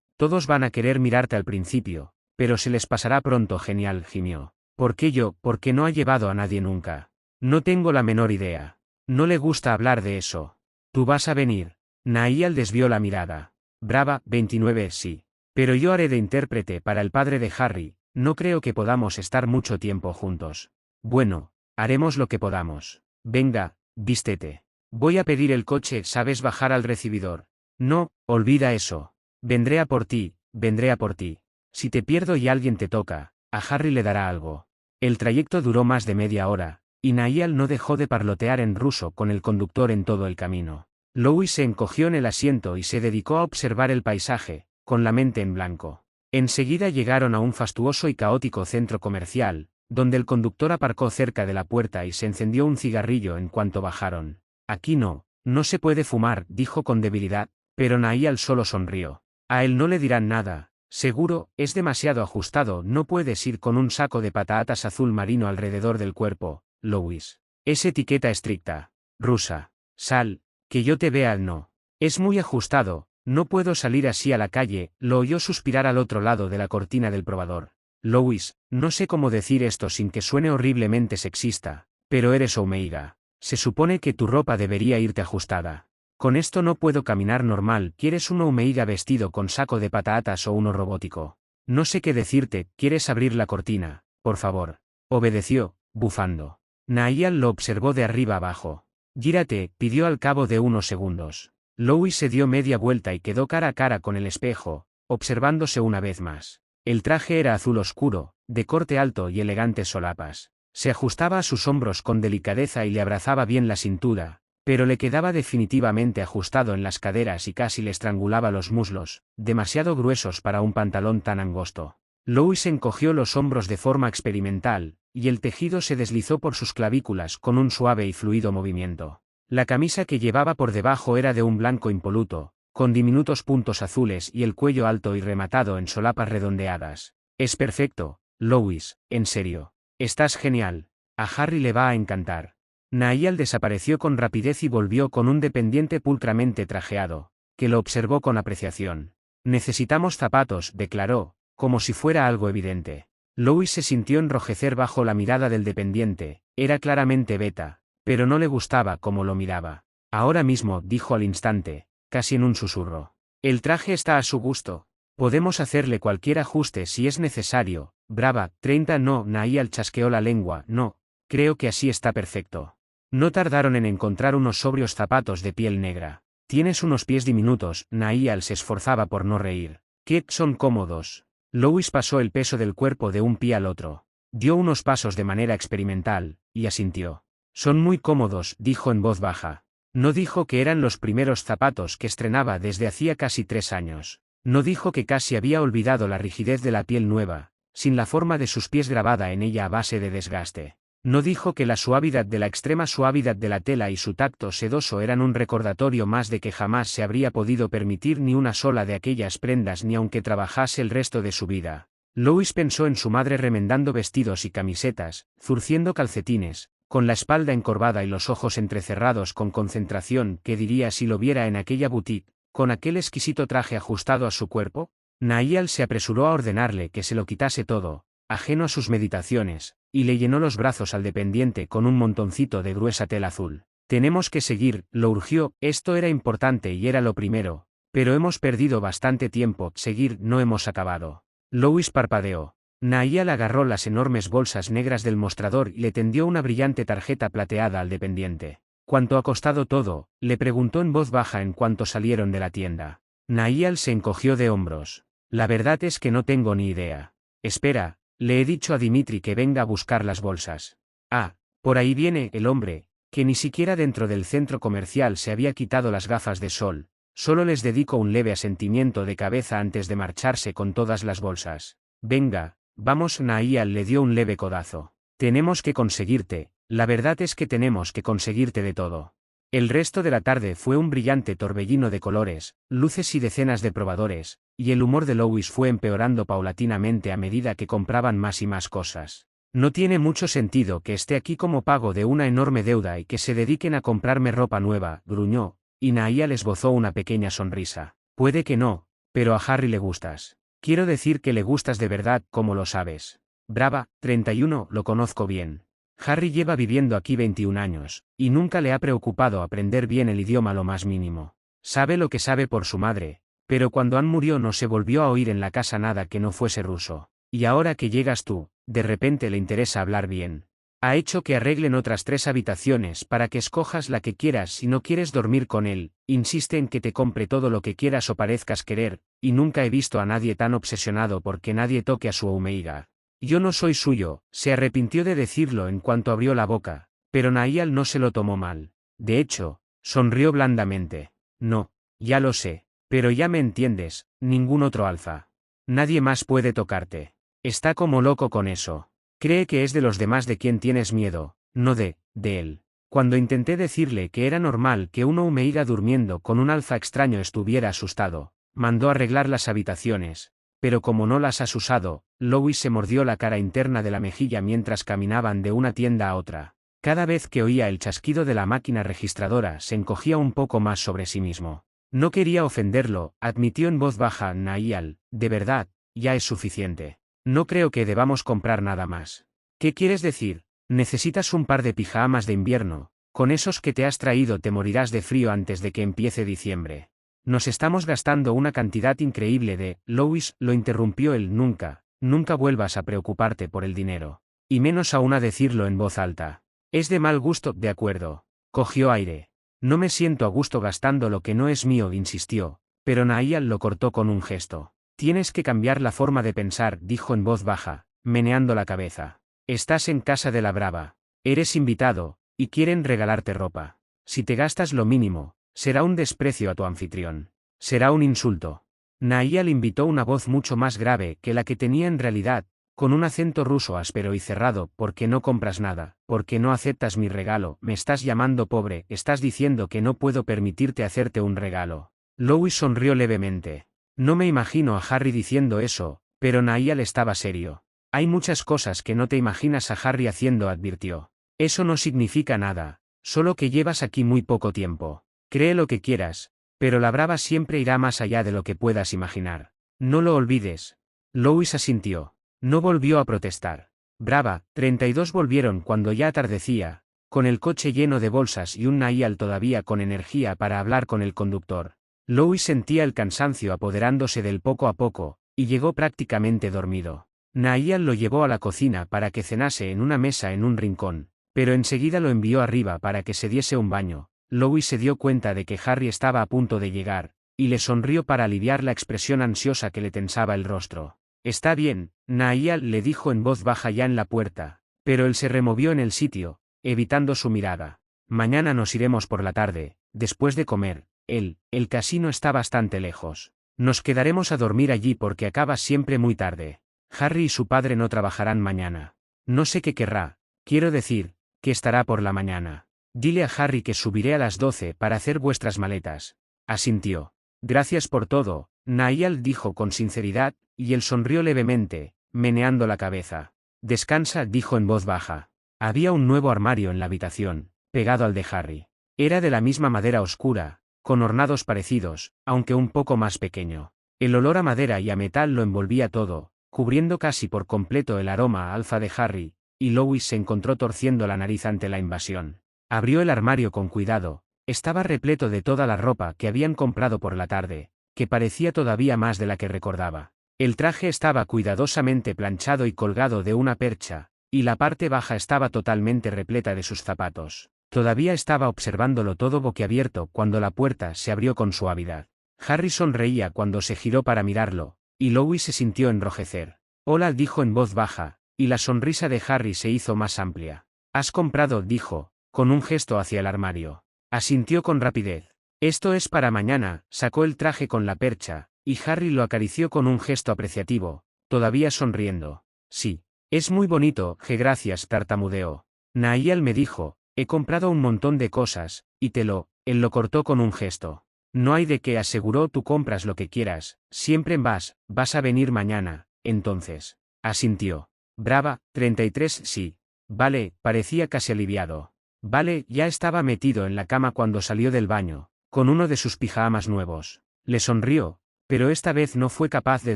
van a querer mirarte al principio, pero se les pasará pronto, genial, gimió. ¿Por qué yo? Porque no ha llevado a nadie nunca. No tengo la menor idea. No le gusta hablar de eso. ¿Tú vas a venir? Nahal desvió la mirada. Brava, 29, sí. Pero yo haré de intérprete para el padre de Harry, no creo que podamos estar mucho tiempo juntos. Bueno, haremos lo que podamos. Venga, vístete. Voy a pedir el coche, ¿sabes bajar al recibidor? No, olvida eso. Vendré a por ti, vendré a por ti. Si te pierdo y alguien te toca, a Harry le dará algo. El trayecto duró más de media hora, y Nahal no dejó de parlotear en ruso con el conductor en todo el camino. Louis se encogió en el asiento y se dedicó a observar el paisaje, con la mente en blanco. Enseguida llegaron a un fastuoso y caótico centro comercial, donde el conductor aparcó cerca de la puerta y se encendió un cigarrillo en cuanto bajaron. Aquí no se puede fumar, dijo con debilidad, pero Nahal solo sonrió. A él no le dirán nada, seguro, es demasiado ajustado, no puedes ir con un saco de patatas azul marino alrededor del cuerpo, Louis. Es etiqueta estricta. Rusa. Sal, que yo te vea, no. Es muy ajustado, no puedo salir así a la calle, lo oyó suspirar al otro lado de la cortina del probador. Louis, no sé cómo decir esto sin que suene horriblemente sexista, pero eres omeiga. Se supone que tu ropa debería irte ajustada. Con esto no puedo caminar normal, ¿quieres una omeiga vestido con saco de patatas o uno robótico? No sé qué decirte, ¿quieres abrir la cortina, por favor? Obedeció, bufando. Nahal lo observó de arriba abajo. Gírate, pidió al cabo de unos segundos. Louis se dio media vuelta y quedó cara a cara con el espejo, observándose una vez más. El traje era azul oscuro, de corte alto y elegantes solapas. Se ajustaba a sus hombros con delicadeza y le abrazaba bien la cintura, pero le quedaba definitivamente ajustado en las caderas y casi le estrangulaba los muslos, demasiado gruesos para un pantalón tan angosto. Louis encogió los hombros de forma experimental, y el tejido se deslizó por sus clavículas con un suave y fluido movimiento. La camisa que llevaba por debajo era de un blanco impoluto, con diminutos puntos azules y el cuello alto y rematado en solapas redondeadas. Es perfecto, Louis, en serio. Estás genial. A Harry le va a encantar. Nahal desapareció con rapidez y volvió con un dependiente pulcramente trajeado, que lo observó con apreciación. Necesitamos zapatos, declaró, como si fuera algo evidente. Louis se sintió enrojecer bajo la mirada del dependiente, era claramente beta, pero no le gustaba cómo lo miraba. Ahora mismo, dijo al instante, casi en un susurro. El traje está a su gusto. Podemos hacerle cualquier ajuste si es necesario. Brava, 30 no, Nahal chasqueó la lengua, no, creo que así está perfecto. No tardaron en encontrar unos sobrios zapatos de piel negra. Tienes unos pies diminutos. Niall se esforzaba por no reír. ¿Qué son cómodos? Louis pasó el peso del cuerpo de un pie al otro. Dio unos pasos de manera experimental, y asintió. Son muy cómodos, dijo en voz baja. No dijo que eran los primeros zapatos que estrenaba desde hacía casi 3 años. No dijo que casi había olvidado la rigidez de la piel nueva, sin la forma de sus pies grabada en ella a base de desgaste. No dijo que la suavidad de la extrema suavidad de la tela y su tacto sedoso eran un recordatorio más de que jamás se habría podido permitir ni una sola de aquellas prendas ni aunque trabajase el resto de su vida. Louis pensó en su madre remendando vestidos y camisetas, zurciendo calcetines, con la espalda encorvada y los ojos entrecerrados con concentración. ¿Qué diría si lo viera en aquella boutique, con aquel exquisito traje ajustado a su cuerpo? Niall se apresuró a ordenarle que se lo quitase todo, ajeno a sus meditaciones, y le llenó los brazos al dependiente con un montoncito de gruesa tela azul. Tenemos que seguir, lo urgió. Esto era importante y era lo primero, pero hemos perdido bastante tiempo. Seguir, no hemos acabado. Louis parpadeó. Niall agarró las enormes bolsas negras del mostrador y le tendió una brillante tarjeta plateada al dependiente. ¿Cuánto ha costado todo?, le preguntó en voz baja en cuanto salieron de la tienda. Niall se encogió de hombros. La verdad es que no tengo ni idea. Espera, le he dicho a Dimitri que venga a buscar las bolsas. Ah, por ahí viene el hombre, que ni siquiera dentro del centro comercial se había quitado las gafas de sol. Solo les dedico un leve asentimiento de cabeza antes de marcharse con todas las bolsas. Venga, vamos. Niall le dio un leve codazo. Tenemos que conseguirte, la verdad es que tenemos que conseguirte de todo. El resto de la tarde fue un brillante torbellino de colores, luces y decenas de probadores, y el humor de Louis fue empeorando paulatinamente a medida que compraban más y más cosas. No tiene mucho sentido que esté aquí como pago de una enorme deuda y que se dediquen a comprarme ropa nueva, gruñó, y Niall esbozó una pequeña sonrisa. Puede que no, pero a Harry le gustas. Quiero decir que le gustas de verdad, ¿cómo lo sabes? Brava, 31, lo conozco bien. Harry lleva viviendo aquí 21 años, y nunca le ha preocupado aprender bien el idioma lo más mínimo. Sabe lo que sabe por su madre, pero cuando Anne murió no se volvió a oír en la casa nada que no fuese ruso. Y ahora que llegas tú, de repente le interesa hablar bien. Ha hecho que arreglen otras 3 habitaciones para que escojas la que quieras si no quieres dormir con él, insiste en que te compre todo lo que quieras o parezcas querer, y nunca he visto a nadie tan obsesionado porque nadie toque a su Omega. Yo no soy suyo, se arrepintió de decirlo en cuanto abrió la boca, pero Niall no se lo tomó mal. De hecho, sonrió blandamente. No, ya lo sé, pero ya me entiendes, ningún otro alfa. Nadie más puede tocarte. Está como loco con eso. Cree que es de los demás de quien tienes miedo, no de él. Cuando intenté decirle que era normal que un Omega durmiendo con un alfa extraño estuviera asustado, mandó arreglar las habitaciones. Pero como no las has usado, Louis se mordió la cara interna de la mejilla mientras caminaban de una tienda a otra. Cada vez que oía el chasquido de la máquina registradora se encogía un poco más sobre sí mismo. No quería ofenderlo, admitió en voz baja Niall, de verdad, ya es suficiente. No creo que debamos comprar nada más. ¿Qué quieres decir? Necesitas un par de pijamas de invierno, con esos que te has traído te morirás de frío antes de que empiece diciembre. Nos estamos gastando una cantidad increíble de... Louis, lo interrumpió él. Nunca vuelvas a preocuparte por el dinero. Y menos aún a decirlo en voz alta. Es de mal gusto, de acuerdo. Cogió aire. No me siento a gusto gastando lo que no es mío, insistió, pero Niall lo cortó con un gesto. Tienes que cambiar la forma de pensar, dijo en voz baja, meneando la cabeza. Estás en casa de la Brava. Eres invitado, y quieren regalarte ropa. Si te gastas lo mínimo, será un desprecio a tu anfitrión. Será un insulto. Niall invitó una voz mucho más grave que la que tenía en realidad, con un acento ruso áspero y cerrado. ¿Por qué no compras nada? ¿Por qué no aceptas mi regalo? ¿Me estás llamando pobre? ¿Estás diciendo que no puedo permitirte hacerte un regalo? Louis sonrió levemente. No me imagino a Harry diciendo eso, pero Niall estaba serio. Hay muchas cosas que no te imaginas a Harry haciendo, advirtió. Eso no significa nada, solo que llevas aquí muy poco tiempo. Cree lo que quieras, pero la Brava siempre irá más allá de lo que puedas imaginar. No lo olvides. Louis asintió. No volvió a protestar. Brava, 32 volvieron cuando ya atardecía, con el coche lleno de bolsas y un Niall todavía con energía para hablar con el conductor. Louis sentía el cansancio apoderándose del poco a poco, y llegó prácticamente dormido. Niall lo llevó a la cocina para que cenase en una mesa en un rincón, pero enseguida lo envió arriba para que se diese un baño. Louis se dio cuenta de que Harry estaba a punto de llegar, y le sonrió para aliviar la expresión ansiosa que le tensaba el rostro. Está bien, Niall le dijo en voz baja ya en la puerta, pero él se removió en el sitio, evitando su mirada. Mañana nos iremos por la tarde, después de comer. El casino está bastante lejos. Nos quedaremos a dormir allí porque acaba siempre muy tarde. Harry y su padre no trabajarán mañana. No sé qué querrá, quiero decir, que estará por la mañana. Dile a Harry que subiré a las 12 para hacer vuestras maletas. Asintió. Gracias por todo, Niall dijo con sinceridad, y él sonrió levemente, meneando la cabeza. Descansa, dijo en voz baja. Había un nuevo armario en la habitación, pegado al de Harry. Era de la misma madera oscura, con ornados parecidos, aunque un poco más pequeño. El olor a madera y a metal lo envolvía todo, cubriendo casi por completo el aroma a alfa de Harry, y Louis se encontró torciendo la nariz ante la invasión. Abrió el armario con cuidado. Estaba repleto de toda la ropa que habían comprado por la tarde, que parecía todavía más de la que recordaba. El traje estaba cuidadosamente planchado y colgado de una percha, y la parte baja estaba totalmente repleta de sus zapatos. Todavía estaba observándolo todo boquiabierto cuando la puerta se abrió con suavidad. Harry sonreía cuando se giró para mirarlo, y Louis se sintió enrojecer. Hola, dijo en voz baja, y la sonrisa de Harry se hizo más amplia. ¿Has comprado?, dijo, con un gesto hacia el armario. Asintió con rapidez. Esto es para mañana, sacó el traje con la percha, y Harry lo acarició con un gesto apreciativo, todavía sonriendo. Sí. Es muy bonito, gracias, tartamudeó. Niall me dijo, he comprado un montón de cosas, y él lo cortó con un gesto. No hay de qué, aseguró, tú compras lo que quieras, siempre vas a venir mañana, entonces. Asintió. Brava, 33, sí. Vale, parecía casi aliviado. Vale, ya estaba metido en la cama cuando salió del baño, con uno de sus pijamas nuevos. Le sonrió, pero esta vez no fue capaz de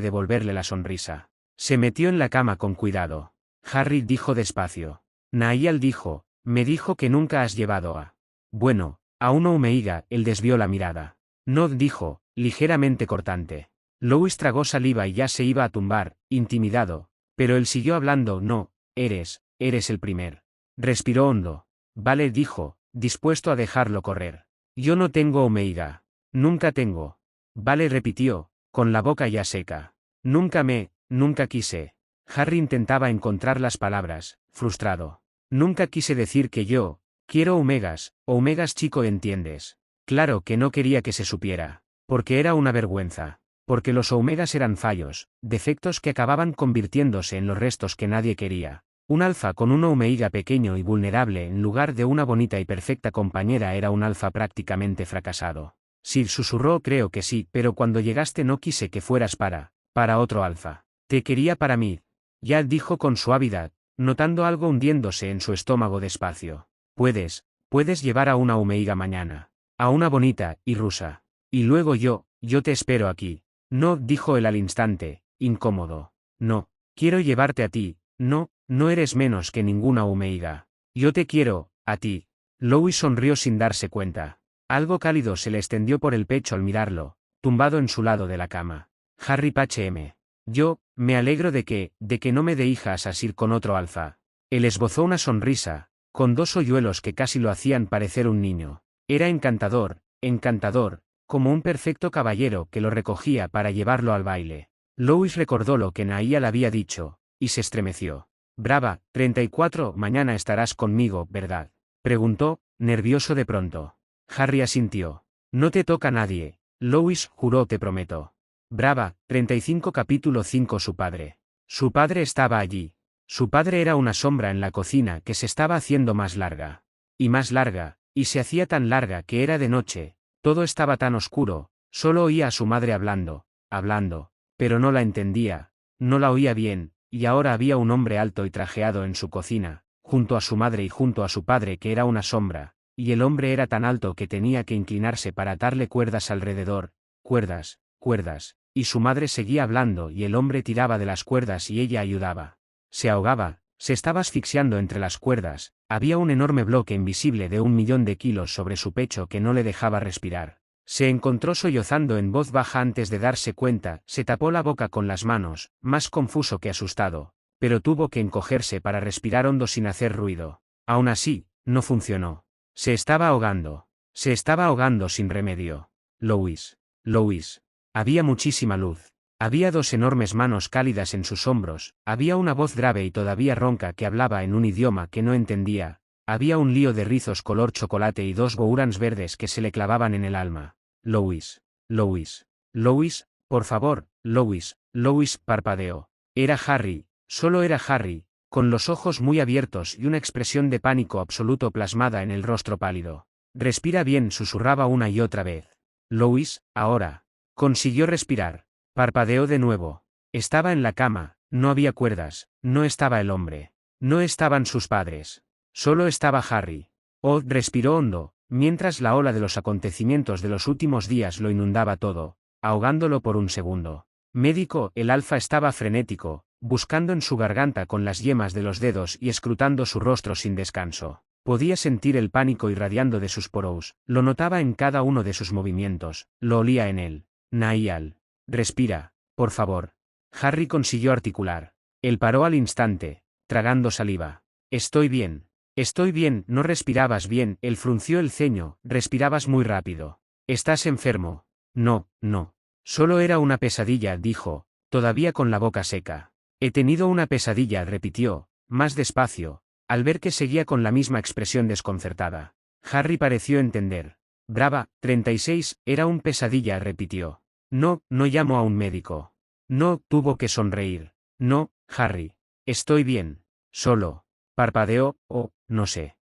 devolverle la sonrisa. Se metió en la cama con cuidado. Harry dijo despacio. Niall dijo, me dijo que nunca has llevado a... Bueno, a una Omeiga, él desvió la mirada. No, dijo, ligeramente cortante. Louis tragó saliva y ya se iba a tumbar, intimidado, pero él siguió hablando. No, eres el primer. Respiró hondo. Vale, dijo, dispuesto a dejarlo correr. Yo no tengo Omeiga. Nunca tengo. Vale, repitió, con la boca ya seca. Nunca quise. Harry intentaba encontrar las palabras, frustrado. Nunca quise decir que yo quiero omegas chico, ¿entiendes? Claro que no quería que se supiera. Porque era una vergüenza. Porque los omegas eran fallos, defectos que acababan convirtiéndose en los restos que nadie quería. Un alfa con un omeiga pequeño y vulnerable en lugar de una bonita y perfecta compañera era un alfa prácticamente fracasado. Sid susurró, creo que sí, pero cuando llegaste no quise que fueras para otro alfa. Te quería para mí. Ya, dijo con suavidad, notando algo hundiéndose en su estómago despacio. Puedes llevar a una omeiga mañana. A una bonita y rusa. Y luego yo te espero aquí. No, dijo él al instante, incómodo. No, quiero llevarte a ti. No eres menos que ninguna omeiga. Yo te quiero, a ti. Louis sonrió sin darse cuenta. Algo cálido se le extendió por el pecho al mirarlo, tumbado en su lado de la cama. Harry Phm. Yo, me alegro de que no me dé hijas así con otro alfa. Él esbozó una sonrisa, con dos hoyuelos que casi lo hacían parecer un niño. Era encantador, como un perfecto caballero que lo recogía para llevarlo al baile. Louis recordó lo que Niall había dicho, y se estremeció. Brava, 34, mañana estarás conmigo, ¿verdad? Preguntó, nervioso de pronto. Harry asintió. No te toca nadie, Louis juró, te prometo. Brava, 35 capítulo 5. Su padre. Su padre estaba allí. Su padre era una sombra en la cocina que se estaba haciendo más larga. Y se hacía tan larga que era de noche, todo estaba tan oscuro, solo oía a su madre hablando, pero no la entendía, no la oía bien, y ahora había un hombre alto y trajeado en su cocina, junto a su madre y junto a su padre que era una sombra, y el hombre era tan alto que tenía que inclinarse para atarle cuerdas alrededor, cuerdas, y su madre seguía hablando y el hombre tiraba de las cuerdas y ella ayudaba. Se ahogaba, se estaba asfixiando entre las cuerdas, había un enorme bloque invisible de 1.000.000 de kilos sobre su pecho que no le dejaba respirar. Se encontró sollozando en voz baja antes de darse cuenta, se tapó la boca con las manos, más confuso que asustado, pero tuvo que encogerse para respirar hondo sin hacer ruido. Aún así, no funcionó. Se estaba ahogando. Se estaba ahogando sin remedio. Louis. Louis. Había muchísima luz. Había dos enormes manos cálidas en sus hombros, había una voz grave y todavía ronca que hablaba en un idioma que no entendía, había un lío de rizos color chocolate y dos bourans verdes que se le clavaban en el alma. Louis. Louis. Louis, por favor, Louis. Louis parpadeó. Era Harry, solo era Harry, con los ojos muy abiertos y una expresión de pánico absoluto plasmada en el rostro pálido. Respira bien, susurraba una y otra vez. Louis, ahora. Consiguió respirar. Parpadeó de nuevo. Estaba en la cama, no había cuerdas, no estaba el hombre. No estaban sus padres. Solo estaba Harry. Oh, respiró hondo, mientras la ola de los acontecimientos de los últimos días lo inundaba todo, ahogándolo por un segundo. Médico, el alfa estaba frenético, buscando en su garganta con las yemas de los dedos y escrutando su rostro sin descanso. Podía sentir el pánico irradiando de sus poros, lo notaba en cada uno de sus movimientos, lo olía en él. Niall. Respira, por favor. Harry consiguió articular. Él paró al instante, tragando saliva. Estoy bien, no respirabas bien, él frunció el ceño, respirabas muy rápido. ¿Estás enfermo? No, no. Solo era una pesadilla, dijo, todavía con la boca seca. He tenido una pesadilla, repitió, más despacio, al ver que seguía con la misma expresión desconcertada. Harry pareció entender. Brava, 36, era un pesadilla, repitió. No, no llamo a un médico. No, tuvo que sonreír. No, Harry. Estoy bien. Solo. Parpadeó, no sé.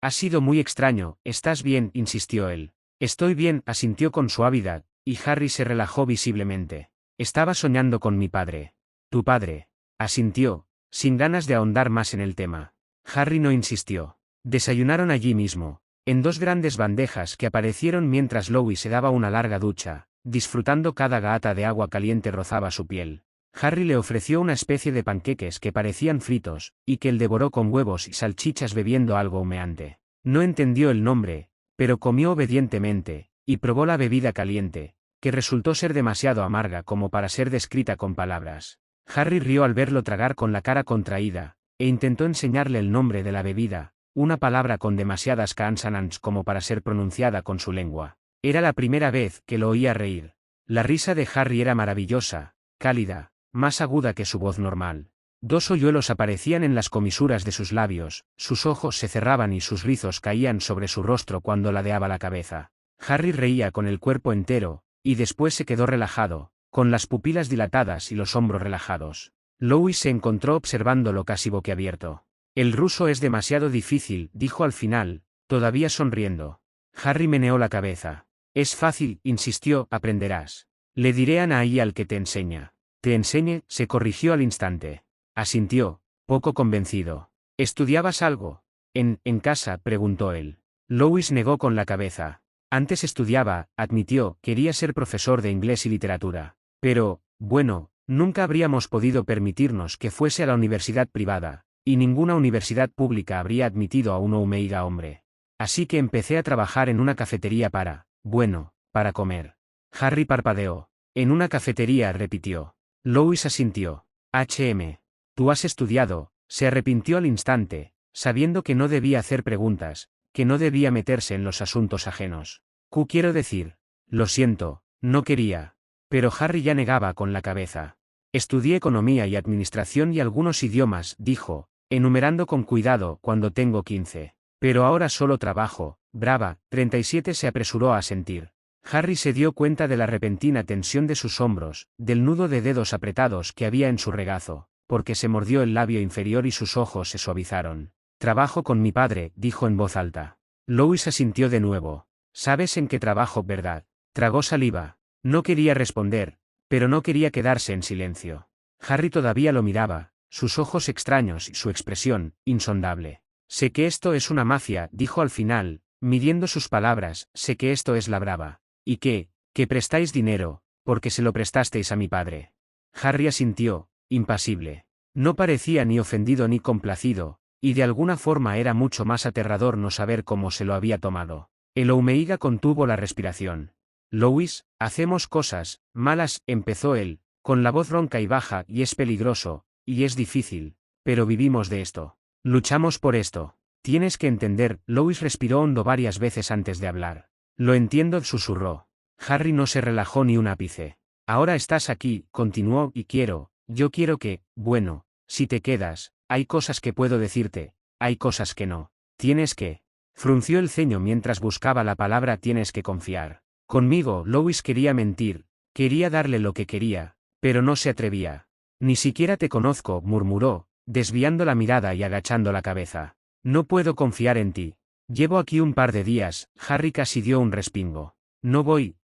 Ha sido muy extraño, ¿estás bien?, insistió él. Estoy bien, asintió con suavidad, y Harry se relajó visiblemente. Estaba soñando con mi padre. Tu padre. Asintió, sin ganas de ahondar más en el tema. Harry no insistió. Desayunaron allí mismo, en dos grandes bandejas que aparecieron mientras Louis se daba una larga ducha, disfrutando cada gota de agua caliente rozaba su piel. Harry le ofreció una especie de panqueques que parecían fritos, y que él devoró con huevos y salchichas bebiendo algo humeante. No entendió el nombre, pero comió obedientemente, y probó la bebida caliente, que resultó ser demasiado amarga como para ser descrita con palabras. Harry rió al verlo tragar con la cara contraída, e intentó enseñarle el nombre de la bebida, una palabra con demasiadas consonantes como para ser pronunciada con su lengua. Era la primera vez que lo oía reír. La risa de Harry era maravillosa, cálida, más aguda que su voz normal. Dos hoyuelos aparecían en las comisuras de sus labios, sus ojos se cerraban y sus rizos caían sobre su rostro cuando ladeaba la cabeza. Harry reía con el cuerpo entero, y después se quedó relajado, con las pupilas dilatadas y los hombros relajados. Louis se encontró observándolo casi boquiabierto. El ruso es demasiado difícil, dijo al final, todavía sonriendo. Harry meneó la cabeza. Es fácil, insistió, aprenderás. Le diré a Niall que te enseña. Te enseñe, se corrigió al instante. Asintió, poco convencido. ¿Estudiabas algo? En casa, preguntó él. Louis negó con la cabeza. Antes estudiaba, admitió, quería ser profesor de inglés y literatura. Pero, bueno, nunca habríamos podido permitirnos que fuese a la universidad privada, y ninguna universidad pública habría admitido a un Omeiga hombre. Así que empecé a trabajar en una cafetería para comer. Harry parpadeó. En una cafetería, repitió. Louis asintió. Tú has estudiado, se arrepintió al instante, sabiendo que no debía hacer preguntas, que no debía meterse en los asuntos ajenos. Quiero decir. Lo siento, no quería. Pero Harry ya negaba con la cabeza. Estudié economía y administración y algunos idiomas, dijo, enumerando con cuidado, cuando tengo 15. Pero ahora solo trabajo. Brava, 37 se apresuró a asentir. Harry se dio cuenta de la repentina tensión de sus hombros, del nudo de dedos apretados que había en su regazo, porque se mordió el labio inferior y sus ojos se suavizaron. Trabajo con mi padre, dijo en voz alta. Louis asintió de nuevo. ¿Sabes en qué trabajo, verdad? Tragó saliva. No quería responder, pero no quería quedarse en silencio. Harry todavía lo miraba, sus ojos extraños y su expresión, insondable. Sé que esto es una mafia, dijo al final, midiendo sus palabras, sé que esto es la brava. ¿Y qué? Que prestáis dinero, porque se lo prestasteis a mi padre. Harry asintió, impasible. No parecía ni ofendido ni complacido, y de alguna forma era mucho más aterrador no saber cómo se lo había tomado. El Omeiga contuvo la respiración. Louis, hacemos cosas malas, empezó él, con la voz ronca y baja, y es peligroso, y es difícil, pero vivimos de esto. Luchamos por esto. Tienes que entender, Lois respiró hondo varias veces antes de hablar. Lo entiendo, susurró. Harry no se relajó ni un ápice. Ahora estás aquí, continuó, y yo quiero que, bueno, si te quedas, hay cosas que puedo decirte, hay cosas que no. Tienes que. Frunció el ceño mientras buscaba la palabra tienes que confiar. Conmigo, Lois quería mentir, quería darle lo que quería, pero no se atrevía. Ni siquiera te conozco, murmuró, desviando la mirada y agachando la cabeza. No puedo confiar en ti. Llevo aquí un par de días, Harry casi dio un respingo. No voy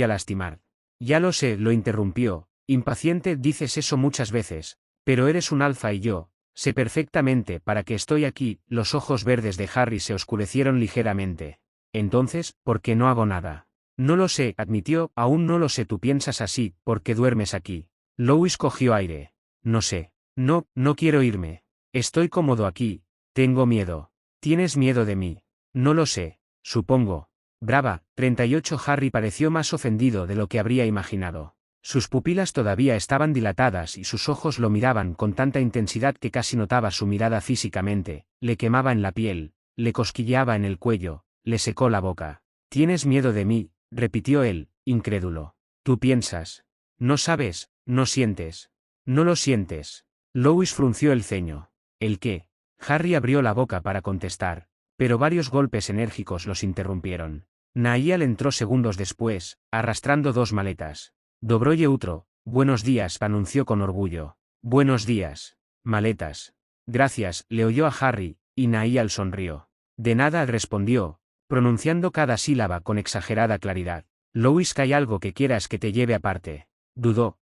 a lastimar. Ya lo sé, lo interrumpió, impaciente, dices eso muchas veces, pero eres un alfa y yo, sé perfectamente para qué estoy aquí. Los ojos verdes de Harry se oscurecieron ligeramente. Entonces, ¿por qué no hago nada? No lo sé, admitió, aún no lo sé, tú piensas así, porque duermes aquí. Lois cogió aire. No sé. No quiero irme. Estoy cómodo aquí, tengo miedo. ¿Tienes miedo de mí? No lo sé, supongo. Brava, 38. Harry pareció más ofendido de lo que habría imaginado. Sus pupilas todavía estaban dilatadas y sus ojos lo miraban con tanta intensidad que casi notaba su mirada físicamente, le quemaba en la piel, le cosquilleaba en el cuello, le secó la boca. ¿Tienes miedo de mí?, repitió él, incrédulo. ¿Tú piensas? No sabes, no sientes. No lo sientes. Lois frunció el ceño. ¿El qué? Harry abrió la boca para contestar, pero varios golpes enérgicos los interrumpieron. Niall entró segundos después, arrastrando 2 maletas. Dobro Yeutro, buenos días, anunció con orgullo. Buenos días. Maletas. Gracias, le oyó a Harry, y Niall sonrió. De nada, respondió, pronunciando cada sílaba con exagerada claridad. Lois, ¿que hay algo que quieras que te lleve aparte? Dudó.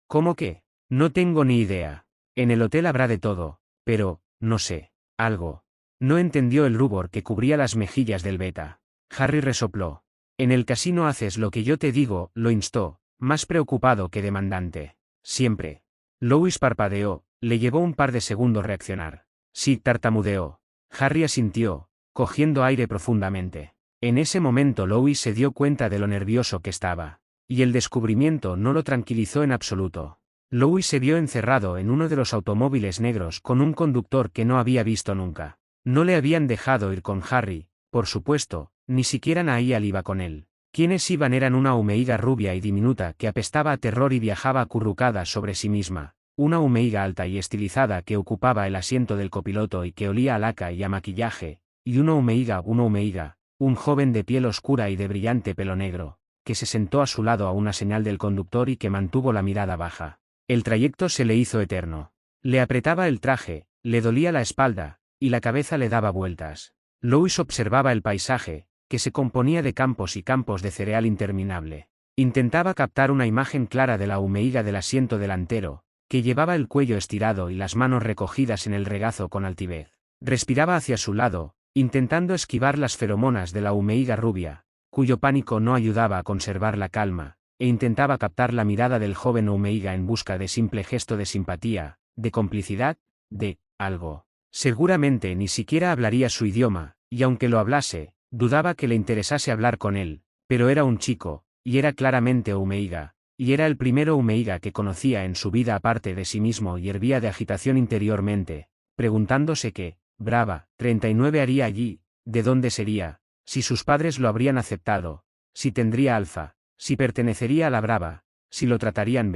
¿Cómo que? No tengo ni idea. En el hotel habrá de todo, pero, no sé, algo. No entendió el rubor que cubría las mejillas del beta. Harry resopló. En el casino haces lo que yo te digo, lo instó, más preocupado que demandante. Siempre. Lois parpadeó, le llevó un par de segundos reaccionar. Sí, tartamudeó. Harry asintió, cogiendo aire profundamente. En ese momento Lois se dio cuenta de lo nervioso que estaba. Y el descubrimiento no lo tranquilizó en absoluto. Lois se vio encerrado en uno de los automóviles negros con un conductor que no había visto nunca. No le habían dejado ir con Harry, por supuesto, ni siquiera Niall iba con él. Quienes iban eran una humeiga rubia y diminuta que apestaba a terror y viajaba acurrucada sobre sí misma, una humeiga alta y estilizada que ocupaba el asiento del copiloto y que olía a laca y a maquillaje, y una humeiga, un joven de piel oscura y de brillante pelo negro, que se sentó a su lado a una señal del conductor y que mantuvo la mirada baja. El trayecto se le hizo eterno. Le apretaba el traje, le dolía la espalda, y la cabeza le daba vueltas. Lois observaba el paisaje, que se componía de campos y campos de cereal interminable. Intentaba captar una imagen clara de la humeiga del asiento delantero, que llevaba el cuello estirado y las manos recogidas en el regazo con altivez. Respiraba hacia su lado, intentando esquivar las feromonas de la humeiga rubia, cuyo pánico no ayudaba a conservar la calma, e intentaba captar la mirada del joven humeiga en busca de simple gesto de simpatía, de complicidad, de algo. Seguramente ni siquiera hablaría su idioma, y aunque lo hablase, dudaba que le interesase hablar con él, pero era un chico, y era claramente humeiga, y era el primero humeiga que conocía en su vida aparte de sí mismo y hervía de agitación interiormente, preguntándose qué, brava, 39 haría allí, de dónde sería, si sus padres lo habrían aceptado, si tendría alfa, si pertenecería a la brava, si lo tratarían